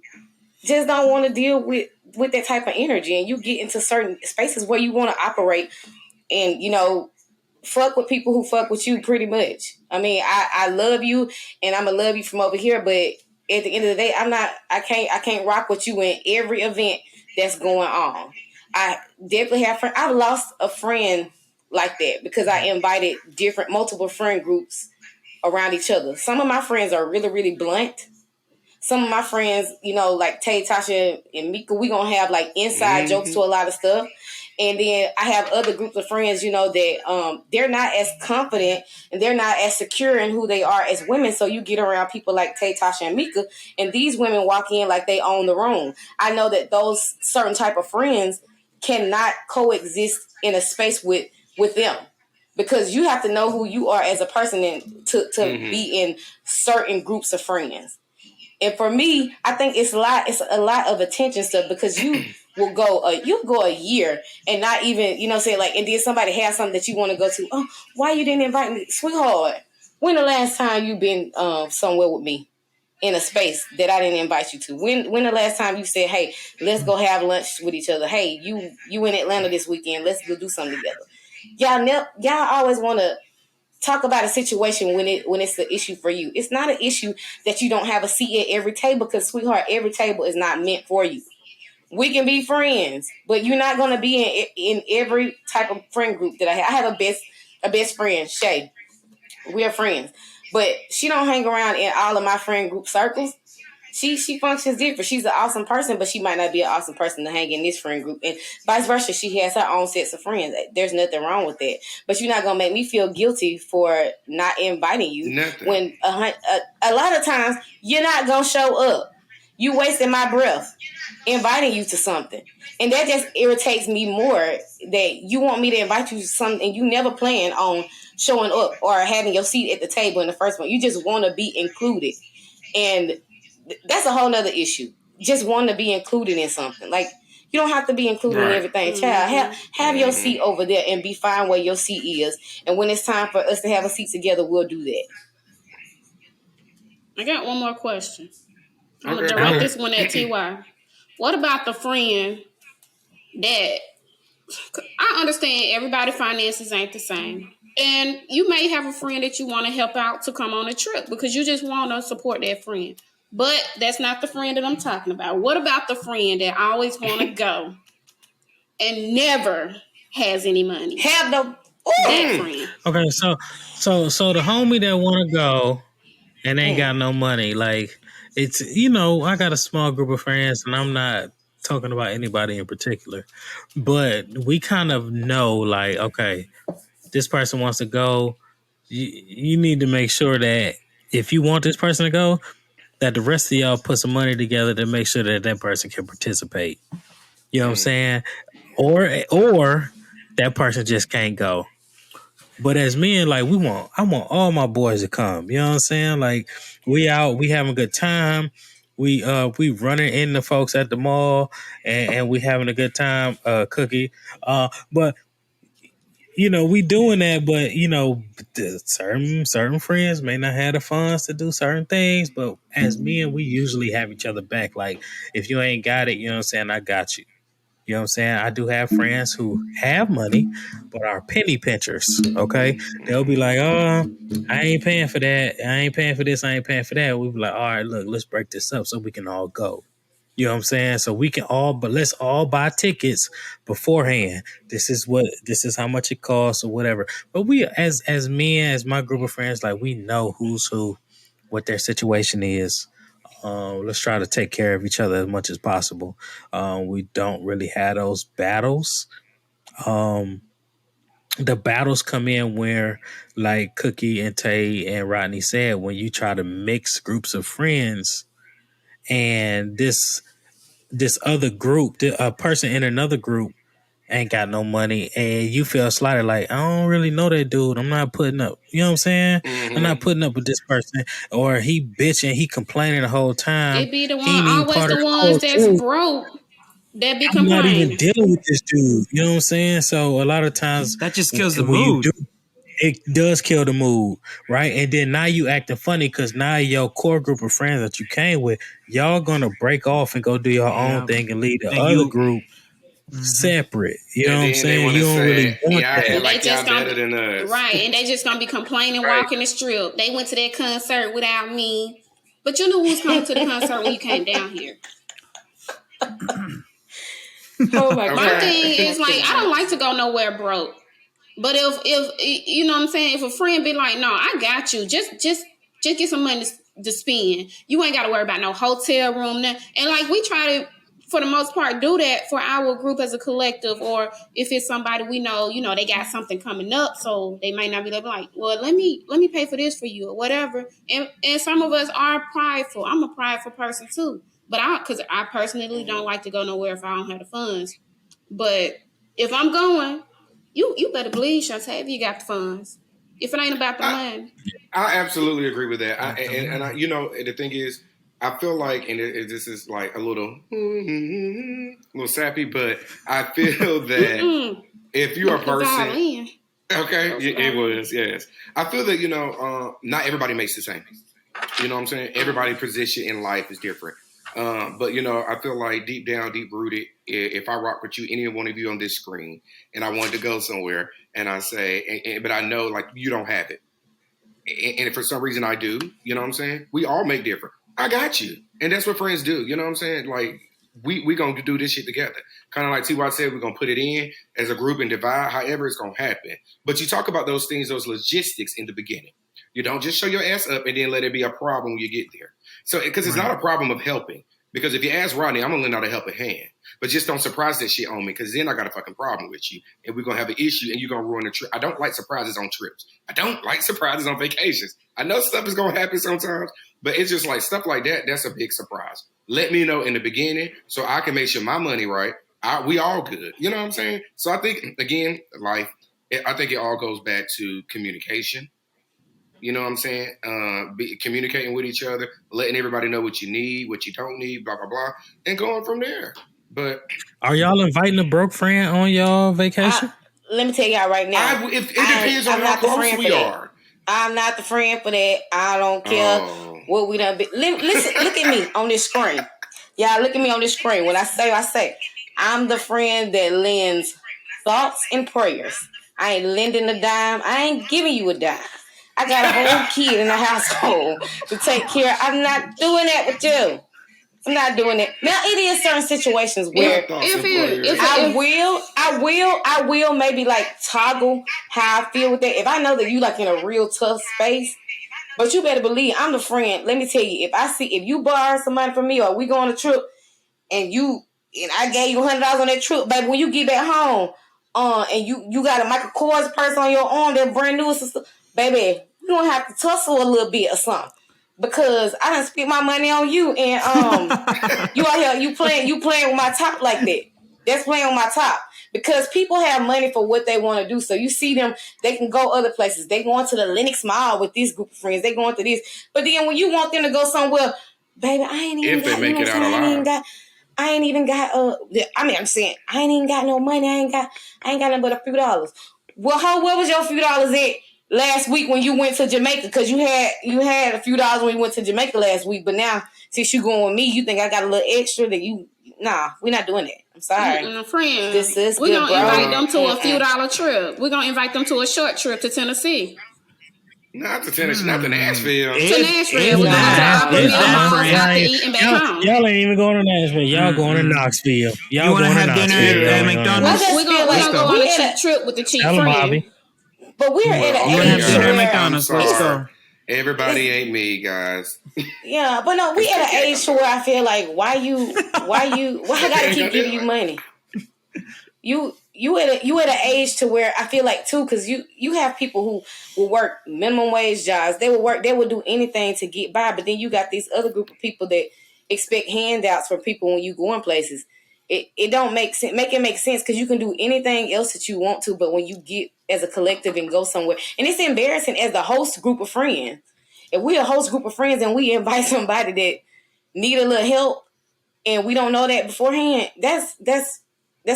just don't want to deal with that type of energy. And you get into certain spaces where you want to operate and, fuck with people who fuck with you pretty much. I mean, I love you and I'm going to love you from over here. But at the end of the day, I can't rock with you in every event that's going on. I definitely have friends. I've lost a friend like that because I invited multiple friend groups around each other. Some of my friends are really, really blunt. Some of my friends, like Tay, Tasha, and Mika, we gonna have like inside jokes to a lot of stuff. And then I have other groups of friends, that they're not as confident and they're not as secure in who they are as women. So you get around people like Tay, Tasha, and Mika, and these women walk in like they own the room. I know that those certain type of friends cannot coexist in a space with them. Because you have to know who you are as a person and to be in certain groups of friends. And for me, I think it's a lot of attention stuff because you will go a year and not even, say like, and then somebody has something that you want to go to. Oh, why you didn't invite me? Sweetheart, when the last time you been somewhere with me in a space that I didn't invite you to? When the last time you said, hey, let's go have lunch with each other? Hey, you in Atlanta this weekend. Let's go do something together. Y'all always want to talk about a situation when it's an issue for you. It's not an issue that you don't have a seat at every table, because, sweetheart, every table is not meant for you. We can be friends, but you're not going to be in every type of friend group that I have. I have a best friend, Shay. We're friends, but she don't hang around in all of my friend group circles. She functions different. She's an awesome person, but she might not be an awesome person to hang in this friend group, and vice versa. She has her own sets of friends. There's nothing wrong with that. But you're not gonna make me feel guilty for not inviting you. Nothing. When a lot of times you're not gonna show up. You wasting my breath inviting you to something, and that just irritates me more. That you want me to invite you to something, and you never plan on showing up or having your seat at the table in the first one. You just want to be included, and that's a whole nother issue. Just wanting to be included in something. Like, you don't have to be included in everything. Child, have your seat over there and be fine where your seat is. And when it's time for us to have a seat together, we'll do that. I got one more question. I'm going to direct this one at TY. What about the friend that, I understand everybody's finances ain't the same. And you may have a friend that you want to help out to come on a trip because you just want to support that friend. But that's not the friend that I'm talking about. What about the friend that always want to go and never has any money? Have the that friend. Okay, so the homie that want to go and ain't got no money, like, it's, I got a small group of friends, and I'm not talking about anybody in particular, but we kind of know, like, okay, this person wants to go. You need to make sure that if you want this person to go, that the rest of y'all put some money together to make sure that that person can participate. You know what I'm saying? Or that person just can't go. But as men, like, I want all my boys to come. You know what I'm saying? Like, we out, we having a good time. We running into folks at the mall, and we having a good time, Cookie. But we doing that, but certain friends may not have the funds to do certain things. But as men, we usually have each other back. Like, if you ain't got it, you know what I'm saying, I got you. You know what I'm saying? I do have friends who have money, but are penny pinchers. Okay, they'll be like, "Oh, I ain't paying for that. I ain't paying for this. I ain't paying for that." We'll be like, "All right, look, let's break this up so we can all go." You know what I'm saying? So we can but let's all buy tickets beforehand. This is how much it costs or whatever. But we, as men, as my group of friends, like, we know who's who, what their situation is. Let's try to take care of each other as much as possible. We don't really have those battles. The battles come in where, like Cookie and Tay and Rodney said, when you try to mix groups of friends, and this other group, a person in another group ain't got no money, and you feel slighted, like, I don't really know that dude. I'm not putting up. You know what I'm saying? I'm not putting up with this person. Or he bitching, he complaining the whole time. It be the He ain't one, even always part of the the ones whole that's truth. broke that be I'm not even complaining. dealing with this dude. You know what I'm saying? So a lot of times That just kills the when you mood. do, it does kill the mood, right? And then now you acting funny because now your core group of friends that you came with, y'all gonna break off and go do your own thing and leave the other group separate. You know what I'm then they saying? want You to don't really say, want "Y'all that. act And they like y'all just gonna better than us." right, and they just gonna be complaining, Right. walking the strip. They went to that concert without me, but you knew who was coming to the concert when you came down here. Oh my My God. thing is, like, I don't like to go nowhere broke. But if you know what I'm saying, if a friend be like, no, I got you, just get some money to spend. You ain't got to worry about no hotel room. And like, we try to, for the most part, do that for our group as a collective. Or if it's somebody we know, they got something coming up, so they might not be like, well, let me pay for this for you or whatever. And some of us are prideful. I'm a prideful person too. But because I personally don't like to go nowhere if I don't have the funds. But if I'm going, you better believe, Shantae, if you got the funds. If it ain't about the money. I absolutely agree with that. And I, the thing is, I feel like, and this is like a little sappy, but I feel that if you're a person, okay, it was, yes. I feel that, not everybody makes the same. You know what I'm saying? Everybody's position in life is different. But I feel like deep down, deep rooted, if I rock with you, any one of you on this screen, and I wanted to go somewhere, and I say, but I know, like, you don't have it. and for some reason I do, you know what I'm saying? We all make different. I got you. And that's what friends do, you know what I'm saying? Like, we going to do this shit together. Kind of like T.Y. said, we're going to put it in as a group and divide, however it's going to happen. But you talk about those things, those logistics in the beginning. You don't just show your ass up and then let it be a problem when you get there. So, because it's not a problem of helping. Because if you ask Rodney, I'm going to lend out a helping hand. But just don't surprise that shit on me, because then I got a fucking problem with you. And we're going to have an issue and you're going to ruin the trip. I don't like surprises on trips. I don't like surprises on vacations. I know stuff is going to happen sometimes, but it's just like stuff like that. That's a big surprise. Let me know in the beginning so I can make sure my money right. We all good. You know what I'm saying? So I think, again, life, I think it all goes back to communication. You know what I'm saying? Communicating with each other, letting everybody know what you need, what you don't need, blah, blah, blah, and going from there. But are y'all inviting a broke friend on y'all vacation? Let me tell y'all right now. It depends on how close we are. I'm not the friend for that. I don't care what we done. Listen, look at me on this screen. Y'all, look at me on this screen. When I say, I'm the friend that lends thoughts and prayers. I ain't lending a dime. I ain't giving you a dime. I got a whole kid in the household to take care of. I'm not doing that with you. I'm not doing it. Now, it is certain situations where I will maybe like toggle how I feel with that. If I know that you like in a real tough space, but you better believe I'm the friend. Let me tell you, if you borrow some money from me or we go on a trip and I gave you $100 on that trip, baby, when you get back home, and you got a Michael Kors purse on your arm that brand new, baby, you don't have to tussle a little bit or something. Because I done spent my money on you, and you out here you playing with my top like that. That's playing on my top. Because people have money for what they want to do. So you see them, they can go other places. They going to the Lenox Mall with this group of friends. They going to this. But then when you want them to go somewhere, baby, I ain't even got, you know what I'm saying? I ain't even got I'm saying I ain't even got no money. I ain't got nothing but a few dollars. Well, where was your few dollars at last week when you went to Jamaica? Because you had a few dollars when you went to Jamaica last week, but now since you going with me, you think I got a little extra that we're not doing that. I'm sorry. Friend, we're going to invite them to a few dollar trip. We're going to invite them to a short trip to Tennessee. Not to Tennessee, not to Nashville. To Nashville. We're going to eat and back home. Y'all ain't even going to Nashville. Y'all going to Knoxville. Y'all want to have dinner at McDonald's? We're going to go on a cheap trip with the cheap friend. But we're at an age. You want to have dinner at McDonald's? Let's go. Everybody ain't me, guys. Yeah, but no, we at an age where I feel like why I gotta keep giving you money? You at an age to where I feel like too, because you have people who will work minimum wage jobs. They will do anything to get by, but then you got these other group of people that expect handouts from people when you go in places. It don't make sense. Make it make sense because you can do anything else that you want to, but when you get as a collective and go somewhere, and it's embarrassing as the host group of friends. If we're a host group of friends and we invite somebody that need a little help and we don't know that beforehand, that's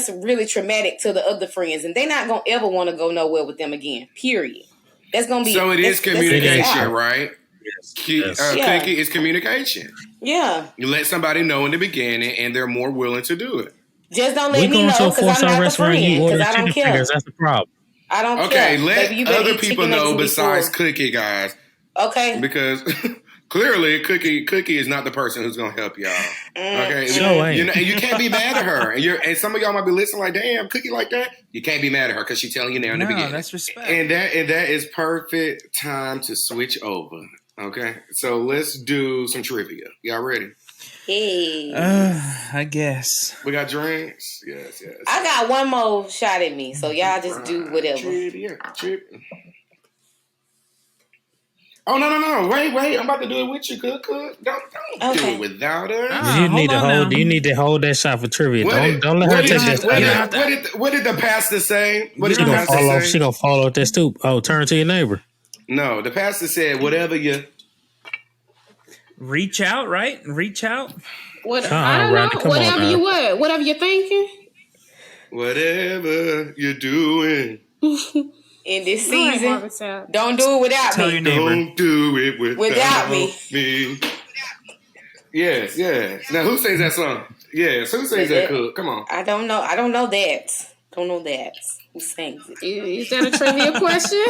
really traumatic to the other friends, and they're not gonna ever want to go nowhere with them again. Period. That's gonna be so. It is communication, right? Yes. Cookie is communication. Yeah. You let somebody know in the beginning, and they're more willing to do it. Just don't let me know because I'm not the friend. Because I don't care. That's the problem. I don't care. Okay, let baby, other people know besides Cookie, guys. Okay. Because clearly, Cookie is not the person who's gonna help y'all. Okay, you can't be mad at her. And some of y'all might be listening like, "Damn, Cookie like that." You can't be mad at her because she's telling you now in the beginning. That's respect. And that is perfect time to switch over. Okay, so let's do some trivia. Y'all ready? Hey. I guess. We got drinks. Yes. I got one more shot at me, so y'all just do whatever. Trivia. Oh no! Wait! I'm about to do it with you, Cook. Don't do it without her. You need to hold that shot for trivia. Don't let her take that. What did the pastor say? She gonna fall off that stoop. Oh, turn to your neighbor. No, the pastor said, "Whatever you reach out, right? Reach out. I don't know. Whatever you're thinking. Whatever you're doing." In this season, don't do it without me. Your neighbor. Don't do it without me. Yes. Now, who sings that song? Yes, who sings that? Cook? Come on. I don't know. I don't know that. Don't know that. Who sings it? Is that a trivia question?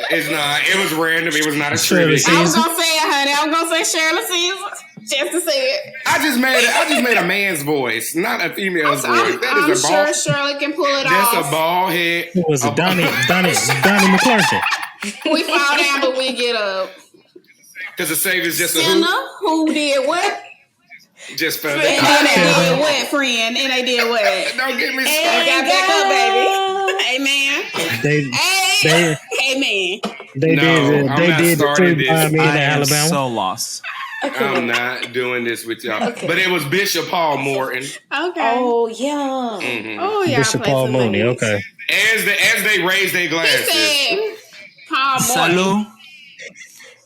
It's not. It was random. It was not a Shirley trivia. I was Caesar. gonna say it, honey. I was gonna say Shirley Caesar. Just to say it. I just made a man's voice, not a female's voice. I'm sure Shirley can pull it That's off. a bald head. Who was it? Donnie McClurkin. We fall down, but we get up. Because the Savior's just a Sinner, who? who did what? Just fell And down. they did what, friend? And they did what? Don't get me And started. got back up, baby. Amen. Amen. They No, did I'm they not did the starting two this. behind me in I am Alabama. so lost. I'm not doing this with y'all. Okay. But it was Bishop Paul Morton. Okay. Oh yeah. Mhm. Oh, yeah. Bishop Paul Mooney. Okay. As they raised their He glasses. said Paul Morton. Salud.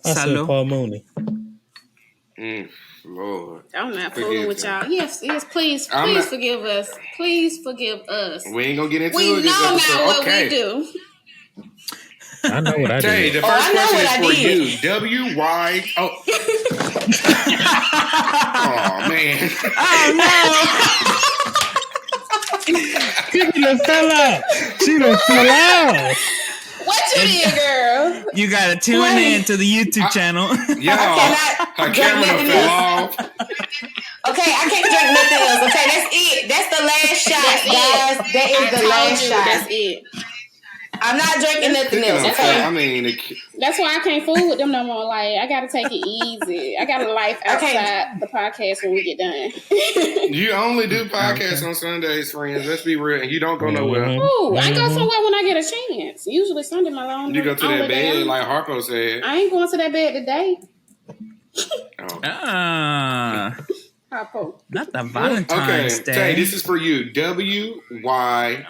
I said Salud. Paul Mooney. Lord. I'm not Forgive fooling with me. y'all. Yes, please I'm not- forgive us. Please forgive us. We ain't gonna get into We it. This know episode. now what Okay. we do. I know what I Tay, did. the first I know question what is I for did. you. W-Y... Oh. Oh, man. She done fell out. She done fell out. What you did, girl? You gotta tune in to the YouTube channel. Y'all, her camera done fell off. Okay, I can't drink nothing else. Okay, that's it. That's the last shot, That's it. guys. That is the last shot. That's it. I'm not drinking nothing else. Okay. I mean, That's why I can't fool with them no more. Like, I gotta take it easy. I got a life outside the podcast when we get done. you only do podcasts on Sundays, friends. Let's be real. And you don't go nowhere. Ooh, I go somewhere when I get a chance. Usually Sunday, my long. You go to that bed like Harpo said. I ain't going to that bed today. Oh. Harpo. Not the Okay, Valentine's Tay, Day. this is for you. W-Y-T-Y-T-T.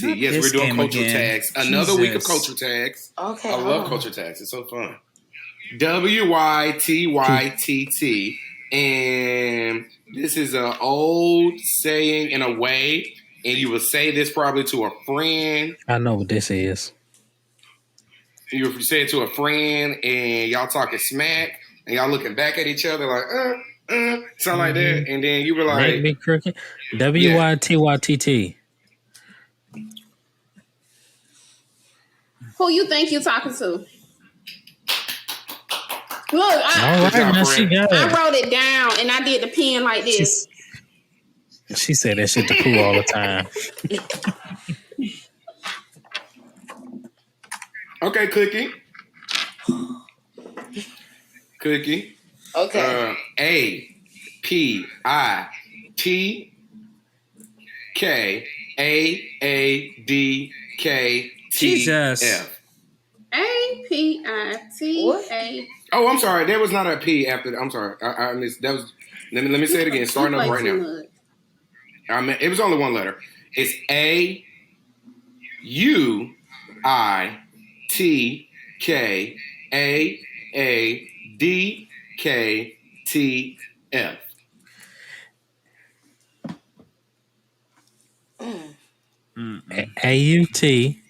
Not Yes, this we're doing game culture again. tags. Another week of Jesus. culture tags. Okay. I love culture tags. It's so fun. W-Y-T-Y-T-T. And this is an old saying in a way, and you would say this probably to a friend. I know what this is. You say it to a friend, and y'all talking smack, and y'all looking back at each other like, something like that. And then you were Make like, me crooked. W-Y-T-Y-T-T. Who you think you talking to? Look, All right, job, now she friend. got I it. wrote it down and I did the pen like this. She said that shit to Pooh all the time. okay, Cookie. Okay. Jesus. APITKAADKTF. A-P-I-T-A. Oh, I'm sorry. There was not a P after. I'm sorry. I missed. That was. Let me say it again. Starting up right now. I mean, it was only one letter. It's AUITKAADKTF. A-U-T.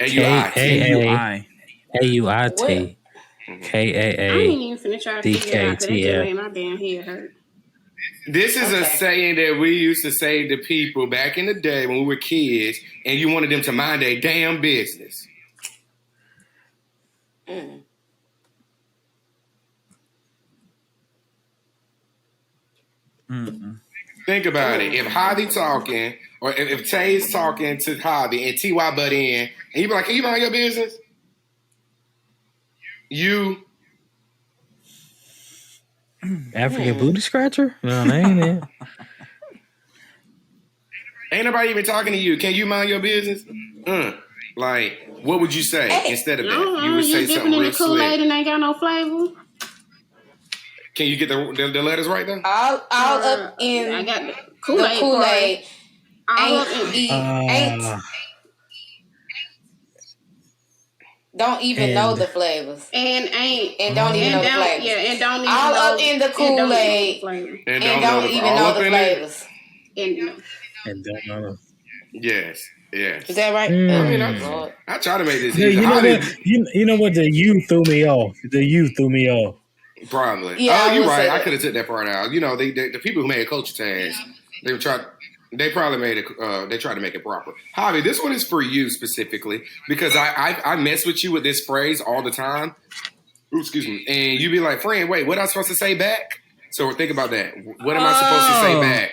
AUI. A-U-I-T. I ain't K-A-A. even finna try to figure it out because that just made my damn head hurt. This is a saying that we used to say to people back in the day when we were kids, and you wanted them to mind their damn business. Think about it. If Javi talking, or if Tay's talking to Javi and T.Y. butt in, and you be like, can you mind your business? You. African booty scratcher? No, that ain't it. Ain't nobody even talking to you. Can you mind your business? Like, what would you say instead of that? You would say you dipping something in real the Kool-Aid slick. and ain't got no flavor? Can you get the letters right though? All up in I got the the Kool-Aid. Kool-Aid. All up Ain't don't even know the flavors. and Don't even know the flavors. Yeah, and don't even All know, up in the Kool-Aid. And Don't even know the flavors. And don't know. Yes. Is that right? I try to make this Yeah, easy. you know what? You know what? The you threw me off. Probably. Yeah, oh, I you're would right. say I that. could have took that part out. You know, the people who made culture tags, they would try. They probably made it. They tried to make it proper. Javi, this one is for you specifically because I mess with you with this phrase all the time. Ooh, excuse me, and you be like, "Friend, wait, what am I supposed to say back?" So think about that. What am I supposed to say back?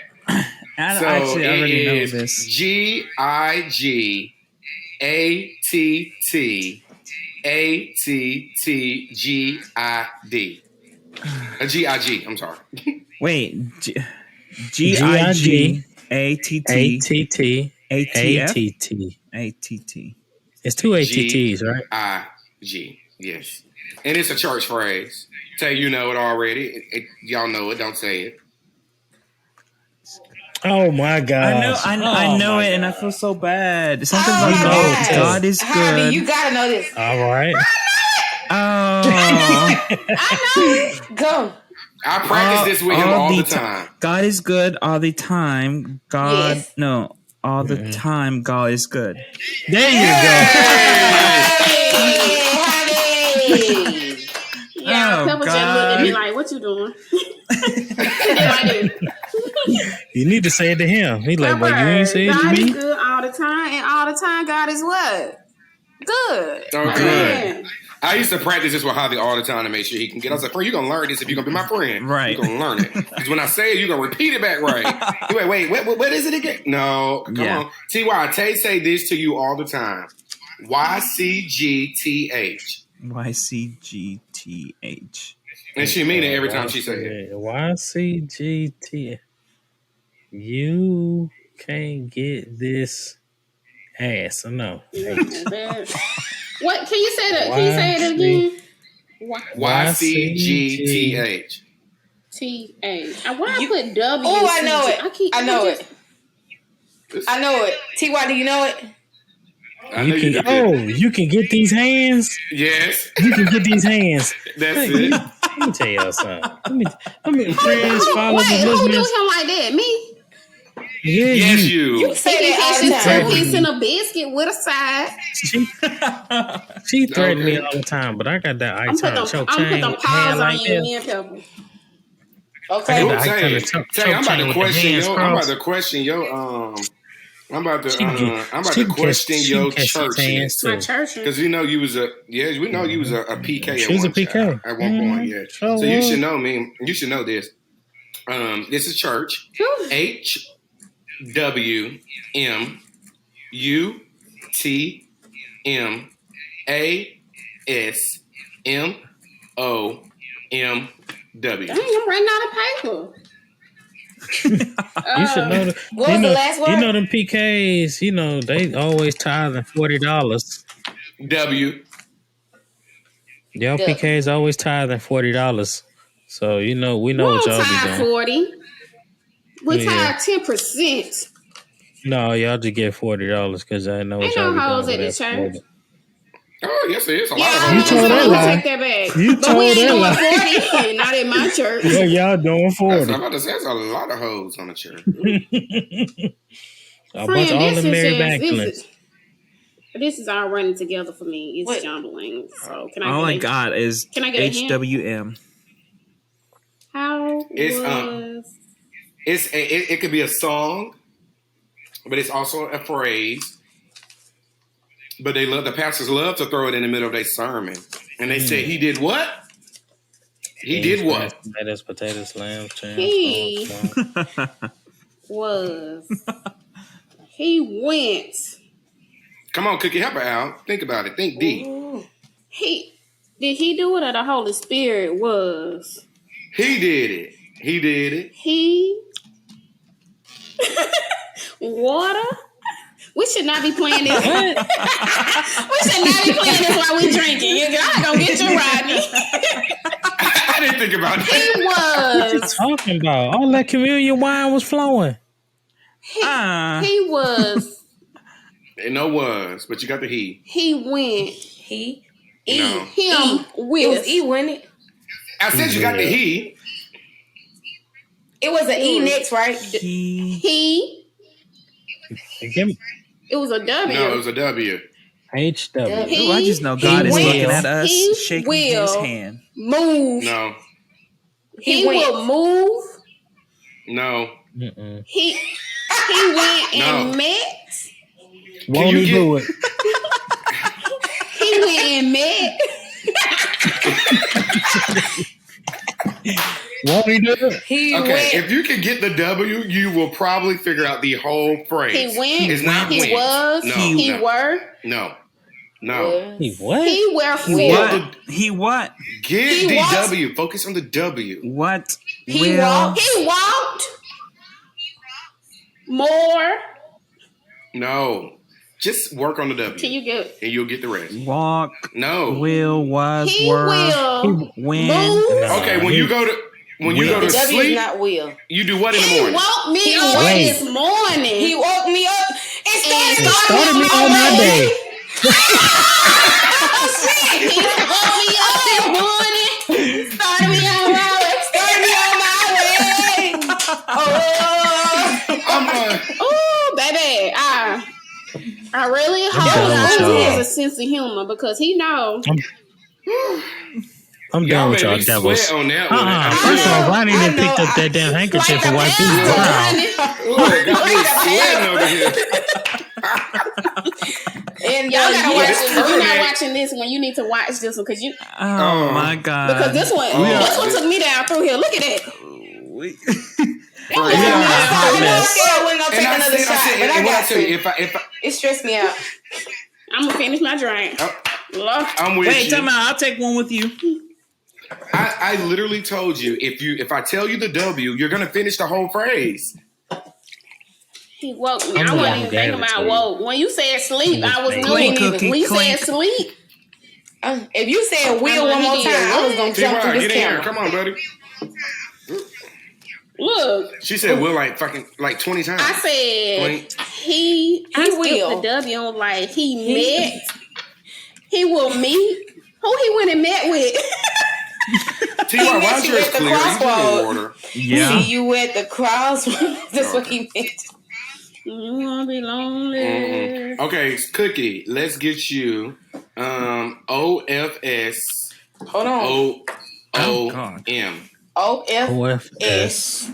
I already know this. GIGATTATTGID. GIG. I'm sorry. Wait, GIGATTATTATT. It's two ATTs, right? GIG. Yes, and it's a church phrase. Say you know it already. Y'all know it. Don't say it. Oh my God! I know it, and I feel so bad. Something about God is good. Javi, you gotta know this. All right. I know it. Go. I practice this with him all the time. God is good all the time. All the time. God is good. There you Hey. Yeah, Pepper just looked at me like, "What you doing?" You need to say it to him. He's like, "Well, you ain't say it to God me." is good all the time, and all the time, God is what? Good. Oh, good. I used to practice this with Javi all the time to make sure he can get. I was like, "Friend, you're gonna learn this if you're gonna be my friend. Right? You're gonna learn it because when I say it, you're gonna repeat it back right." Wait, what is it again? No, come on. See why Tay say this to you all the time. YCGTH. YCGTH. And she mean it every time she say it. YCGT. You can't get this ass. No. What? Can you say that? Can you say it again? YCGTH. TH. Why I put W? Oh, I know it. I know it. TY, do you know it? You can get these hands. Yes, you can get these hands. That's it. Let me tell y'all something. Let me friends, followers, who listeners. do him like that? Me? Yeah, yes, you. You say that all the time. 2 pieces and a biscuit with a side. She threatened me all the time, but I got that I'm put them paws on you, me and Pepper. Okay. I'm about to question your I'm about to question your churchness because you know you was a we know you was a PK. She was a PK at one point, yeah. So you should know me. You should know this. This is church. HWMUTMASMOMW. Dang, I'm running out of paper. You should know. What was the last word? You know them PKs. You know they always tithing $40. W. Y'all PKs always tithing $40. So you know we know what y'all be doing. 40. We tithe 10%. No, y'all just get $40 because I know what y'all be doing. Ain't no hoes at the church. Oh, yes, it is. A lot of hoes. You told that lie. Take that back. You but told we ain't that doing lie. 40. Not in my church. Yeah, y'all doing 40. I'm about to say there's a lot of hoes on the church. A bunch of all the Mary Magdalens. This is all running together for me. It's jumbling. So can I? All I got is HWM. How it could be a song, but it's also a phrase. But the pastors love to throw it in the middle of their sermon, and they say he did what? He did what? Potatoes, lambs, he was. He went. Come on, Cookie, help her out. Think about it. Think deep. Did he do it or the Holy Spirit was? He did it. Water? We should not be playing this. We should not be playing this while we drinking. You're gonna get you, Rodney. I didn't think about that. He was. What you talking about? All that communion wine was flowing. He was. No was, but you got the he. He went. No. Him with. It was E, wasn't it? I said you got the he. It was an E next, right? He. It was a W. No, it was a W. HW. I just know God is looking at us, shaking his hand. Move. No. He will move. No. He. He went and met. Won't he do it? He went and met. Won't he do it? If you can get the W, you will probably figure out the whole phrase. He went. It's not He went. was. No, he no. were. No. He what? He were for. He what? Get the W. Focus on the W. What? He walked. He walked. More. No. Just work on the W. Till you get. And you'll get the rest. Walk. No. Will, was, He were. will. When. Okay, when you go to W sleep, is not will. you do what in the morning? He woke me up this morning. He woke me up and Started me on my day. He woke me up this morning. Started me on my way. Oh, baby. I really hope he has a sense of humor because he knows. I'm done with y'all devils. On that one. First of all, Ronnie didn't picked up that damn handkerchief and wiped his brow. Got me sweating over here. And y'all gotta watch this. If you're not watching this one, you need to watch this one because you. Oh my God! Because this one took me down through here. Look at that. We We are a hot mess. I wasn't gonna take another shot, but I got to. It stressed me out. I'm gonna finish my drink. I'm with you. Wait, time out. I'll take one with you. I literally told you if I tell you the W, you're gonna finish the whole phrase. He woke me. I wasn't even thinking about woke. When you said sleep, I was knowing it. When you said sleep, if you said will one more time, I was gonna jump through this camera. Come on, buddy. Look. She said will like 20 times. I said he will. The W on like he met. He will meet. Who he went and met with? T.Y. Roger is clear. He's in water. Yeah. See you at the crossroads. That's what he meant. You wanna be lonely. Mm-mm. Okay, Cookie. Let's get you OFS. Hold on. OOM. OFS.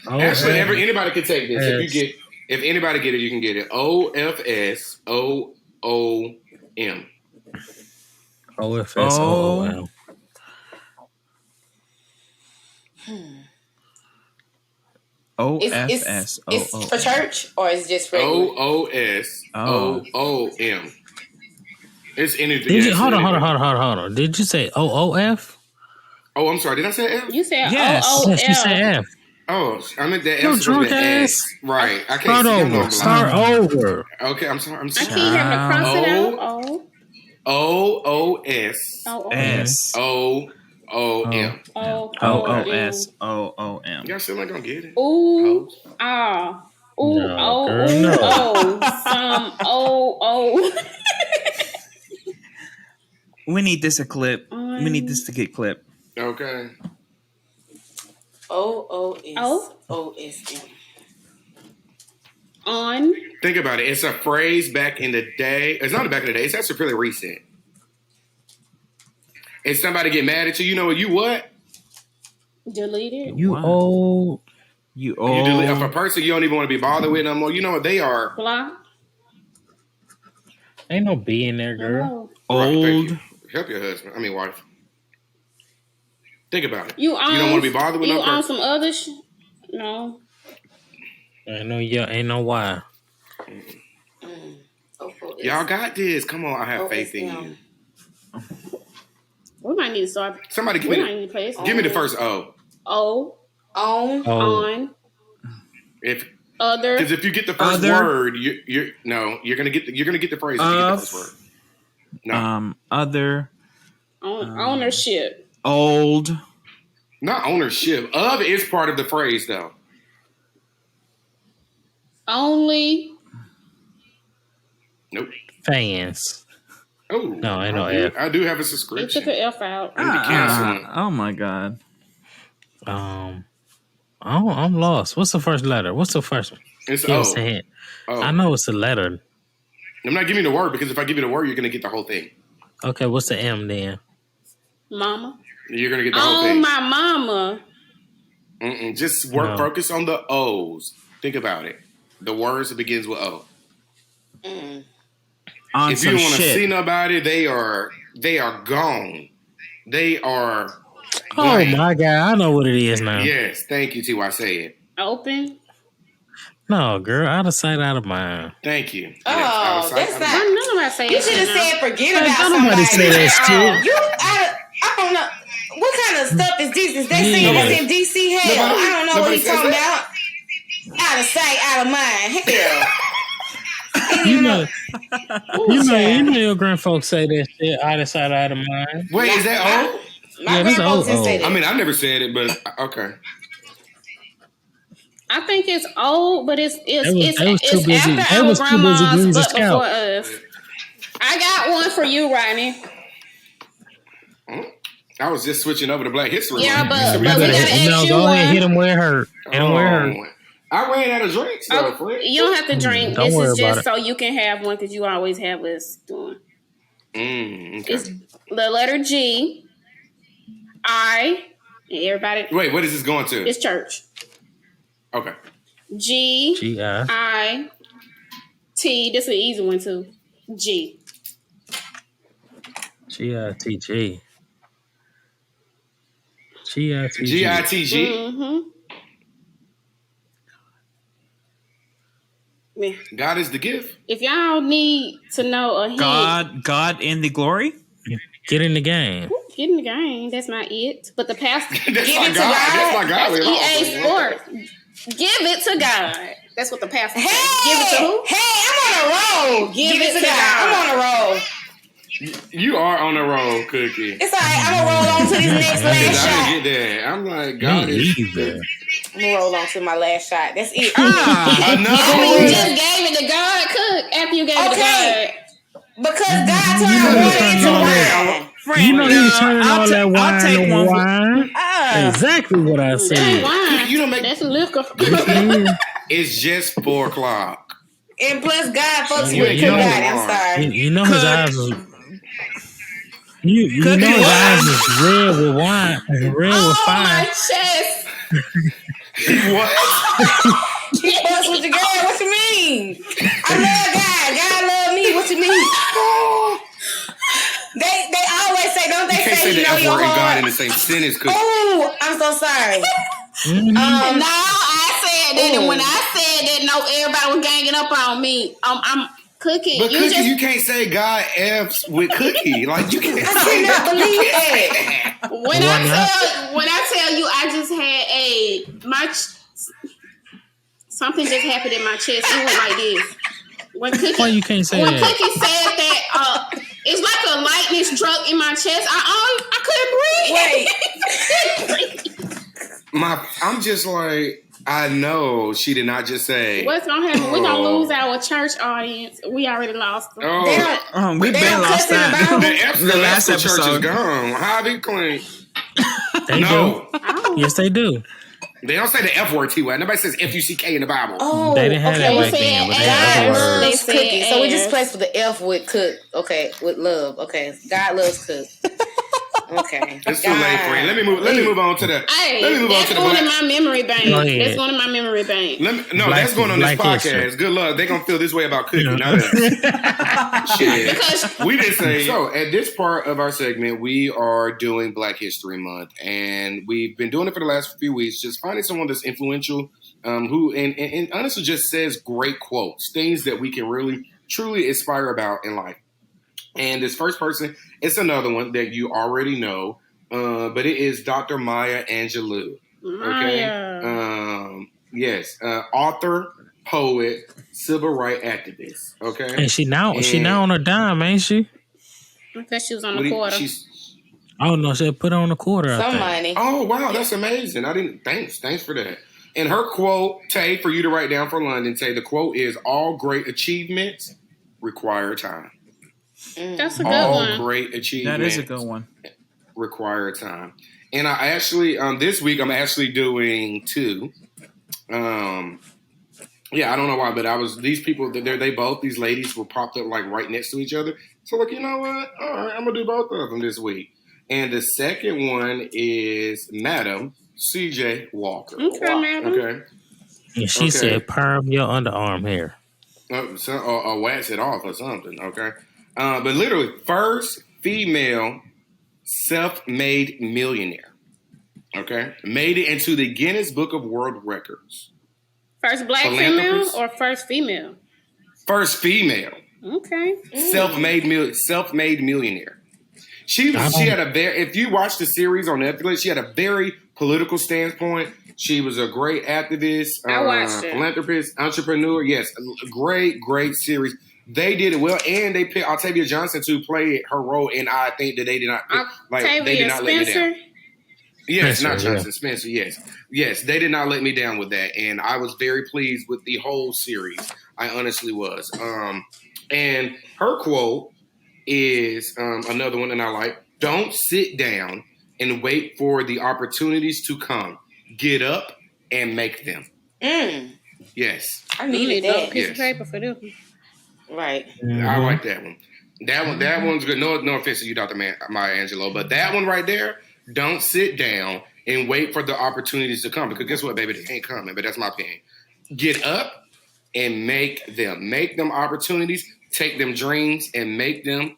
Actually, anybody can take this. If anybody get it, you can get it. OFS OOM. OFS OOM. OFS. It's for church or it's just regular? OOM. It's anything. Hold on. Did you say OOF? Oh, I'm sorry. Did I say F? You said yes. OOL. Yes, you said F. Oh, I meant that You F. drunk ass. Right. I can't Start over. Okay, I'm sorry. I keep having to cross it out. OOS. S. OOM. OOS. OOM. Y'all still not gonna get it. Ooh. We need this a clip. We need this to get clipped. Okay. OOSM. On. Think about it. It's a phrase back in the day. It's not back in the day. It's actually pretty recent. And somebody get mad at you. You know what? You what? Delete it. You old. You delete. If a person you don't even want to be bothered with no more, you know what they are. Block. Ain't no B in there, girl. Old. Right, help your husband. I mean, wife. Think about it. You don't want to be bothered with no person. You on some other shit? No. Ain't no why. Y'all got this. Come on, I have faith in you. We might need to start. Somebody give me the first O. On. Other. Because if you get the first word, you're gonna get the phrase. If you get the first word. No. Other. Ownership. Old. Not ownership. Of is part of the phrase though. Only. Nope. Fans. Oh no, I know F. I do have a subscription. They took an F out. Oh my God. I'm lost. What's the first letter? What's the first one? It's O. I know it's a letter. I'm not giving you the word because if I give you the word, you're gonna get the whole thing. Okay, what's the M then? Mama. You're gonna get the whole thing. Oh, my mama. Just focus on the O's. Think about it. The words that begins with O. On If some you want to shit. see nobody, they are gone. They are Oh blank. my God, I know what it is now. Yes, thank you, T.Y. Say it. Open. No, girl, out of sight, out of mind. Thank you. Oh, Yes, out of sight, that's out of not. mind. None of us say You it should have now. said forget Hey, about don't somebody. nobody say that shit. I don't know. What kind of stuff is this? Is they saying Yeah. this in DC? Hell, Nobody- I don't know what nobody he's says talking that. about. Out of sight, out of mind. Hell. You know, Ooh, child. your grand folks say that shit out of sight, out of mind. Wait, is that O? My Yeah, this grandfolks didn't say old. that. I mean, I never said it, but okay. I think it's old, but it's They was too busy. after They our was too busy grandmas, greasing but before scalp. us. I got one for you, Rodney. I was just switching over to Black History Yeah, Month. but You we said gotta we- ask you go ahead, one. hit them where it hurt. Hit them where it hurt. I ran out of drinks, though, Fred. You don't have to drink. Don't This worry is about just it. so you can have one because you always have us doing. Okay. It's the letter G, I, and everybody. Wait, what is this going to? It's church. Okay. G, G-I. I, T. This is an easy one too. G. G-I-T-G. G-I-T-G. G-I-T-G? Mm-hmm. Yeah. God is the gift. If y'all need to know a hint, God in the glory? Get in the game. get in the game. That's not it. But the pastor, That's give my it to God. God. That's my God. That's EA Sports. Give it to God. That's what the pastor said. Give it to who? Hey, I'm on a roll. Give it to God. I'm on a roll. You are on a roll, Cookie. It's all right. I'm going to roll on to this next last I shot. didn't get that. I'm like, God Me is... either. I'm going to roll on to my last shot. That's it. Another You one? just gave it to God, Cook. After you gave it to God. Because God turned know water he into turned all wine. You know he was turning all that wine I'll take to one. wine. Exactly what I That ain't said. wine. You don't make- That's liquor. It's just 4 o'clock. And plus, God fucks You with ain't Cook getting God. no I'm wine. sorry. You know his Cook. eyes was... You know his eyes was red with wine. Red with Oh, my fire. chest. What? He fucks with your girl. What you mean? I love God. God love me. What you mean? They always say, don't they You can't say say you the know F your word and God heart? in the same sentence, Cookie. Oh, I'm so sorry. No, I said that, and when I said that, no, everybody was ganging up on me. I'm Cookie. But You Cookie, just you can't say God F's with Cookie. Like, you can't I say cannot that. believe that. when I tell you, I just had something just happened in my chest. It went like this. When Cookie, Why you can't say that? Cookie said that, it's like a lightning struck in my chest. I couldn't breathe. I'm just like, I know she did not just say. What's gonna happen? We're gonna lose our church audience. We already lost them. Oh, We've They been don't lost cuss in the that. Bible? the last church is episode. gone. How be clean? They No. do. Yes, they do. They don't say the F word, T-Y. Nobody says F-U-C-K in the Bible. Oh, They didn't have that They back said then, but they ass. had other God words. loves They said Cookie. So we just ass. placed with the F with Cook. Okay, with love. Okay, God loves Cook. Okay, It's too late, friend. Let me move on to the. Hey, let me move on that's to the going in black. my memory bank. Go ahead. That's going in my memory bank. That's going on this Black podcast. history. Good luck. They're gonna feel this way about Cookie, not us. Shit. Because We didn't say so. At this part of our segment, we are doing Black History Month, and we've been doing it for the last few weeks. Just finding someone that's influential, who and honestly just says great quotes, things that we can really truly aspire about in life. And this first person, it's another one that you already know, but it is Dr. Maya Angelou. Okay. Yes, author, poet, civil rights activist. Okay. And she now on a dime, ain't she? because she was on the quarter. Oh no, she put on a quarter. I some think. money. Oh wow, that's amazing. I didn't. Thanks for that. And her quote, Tay, for you to write down for London, Tay. The quote is: "All great achievements require time." That's a good All one. great achievements. That is a good one. Require time. And I actually, this week, I'm actually doing 2. Yeah, I don't know why, but these people, these ladies were popped up like right next to each other. So like, you know what? All right, I'm going to do both of them this week. And the second one is Madam C.J. Walker. Okay, madam. Okay. And she said, "Perm your underarm hair." Or wax it off or something. Okay, but literally, first female self-made millionaire. Okay, made it into the Guinness Book of World Records. First black female or first female? First female. Okay. Self-made millionaire. She had a very. If you watch the series on Netflix, she had a very political standpoint. She was a great activist, I watched it. Philanthropist, entrepreneur. Yes, great series. They did it well, and they picked Octavia Johnson to play her role. And I think that they did not let me down. Yes, Spencer, not Johnson, Spencer. Yes, they did not let me down with that, and I was very pleased with the whole series. I honestly was. And her quote is another one that I like. Don't sit down and wait for the opportunities to come. Get up and make them. Yes. I needed that. Piece of paper for them. Right. Mm-hmm. I like that one. That one's good. No offense to you, Dr. Maya Angelou, but that one right there, don't sit down and wait for the opportunities to come. Because guess what, baby? They ain't coming, but that's my opinion. Get up and make them. Make them opportunities. Take them dreams and make them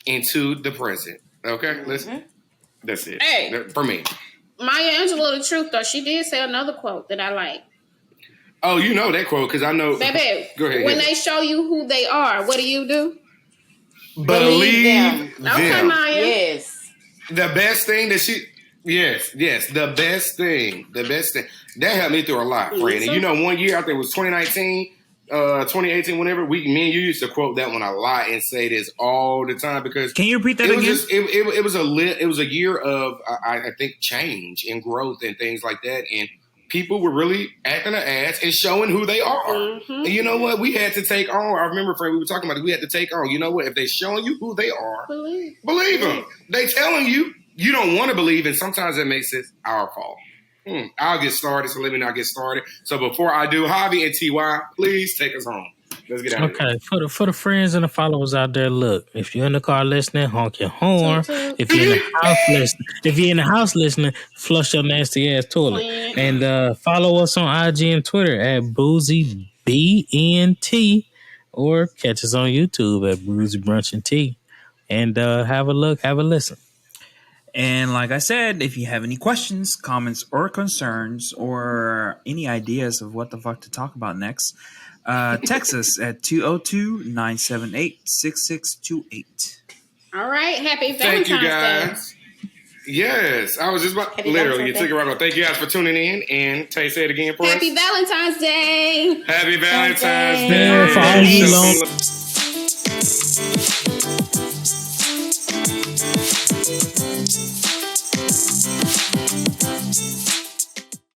into the present. Okay? Listen. That's it. Hey. For me. Maya Angelou, the truth, though, she did say another quote that I like. Oh, you know that quote because I know. Baby, go ahead. When they show you who they are, what do? Believe them. Okay, Maya. Yes. The best thing that she... Yes. The best thing. That helped me through a lot, friend. And you know, one year, I think it was 2019, 2018, whenever, me and you used to quote that one a lot and say this all the time because... Can you repeat that again? It was a year of, I think, change and growth and things like that. And people were really acting an ass and showing who they are. Mm-hmm. And you know what? We had to take on. I remember, friend, we were talking about it. We had to take on. You know what? If they're showing you who they are, believe them. They telling you. You don't want to believe, and sometimes that makes it our fault. I'll get started, so let me not get started. So before I do, Javi and TY, please take us home. Let's get out of here. Okay, for the friends and the followers out there, look, if you're in the car listening, honk your horn. If you're in the house listening, flush your nasty ass toilet. And follow us on IG and Twitter at Boozey BNT, or catch us on YouTube at Boozey Brunch and Tea. And have a look, have a listen. And like I said, if you have any questions, comments, or concerns, or any ideas of what the fuck to talk about next, text us at 202-978-6628. All right. Happy Valentine's Thank you, guys. Day. Yes. I was just about... Literally, you took it right off. Thank you guys for tuning in. And Tay, say it again for us. Happy Valentine's Day. Happy Valentine's Day. For all you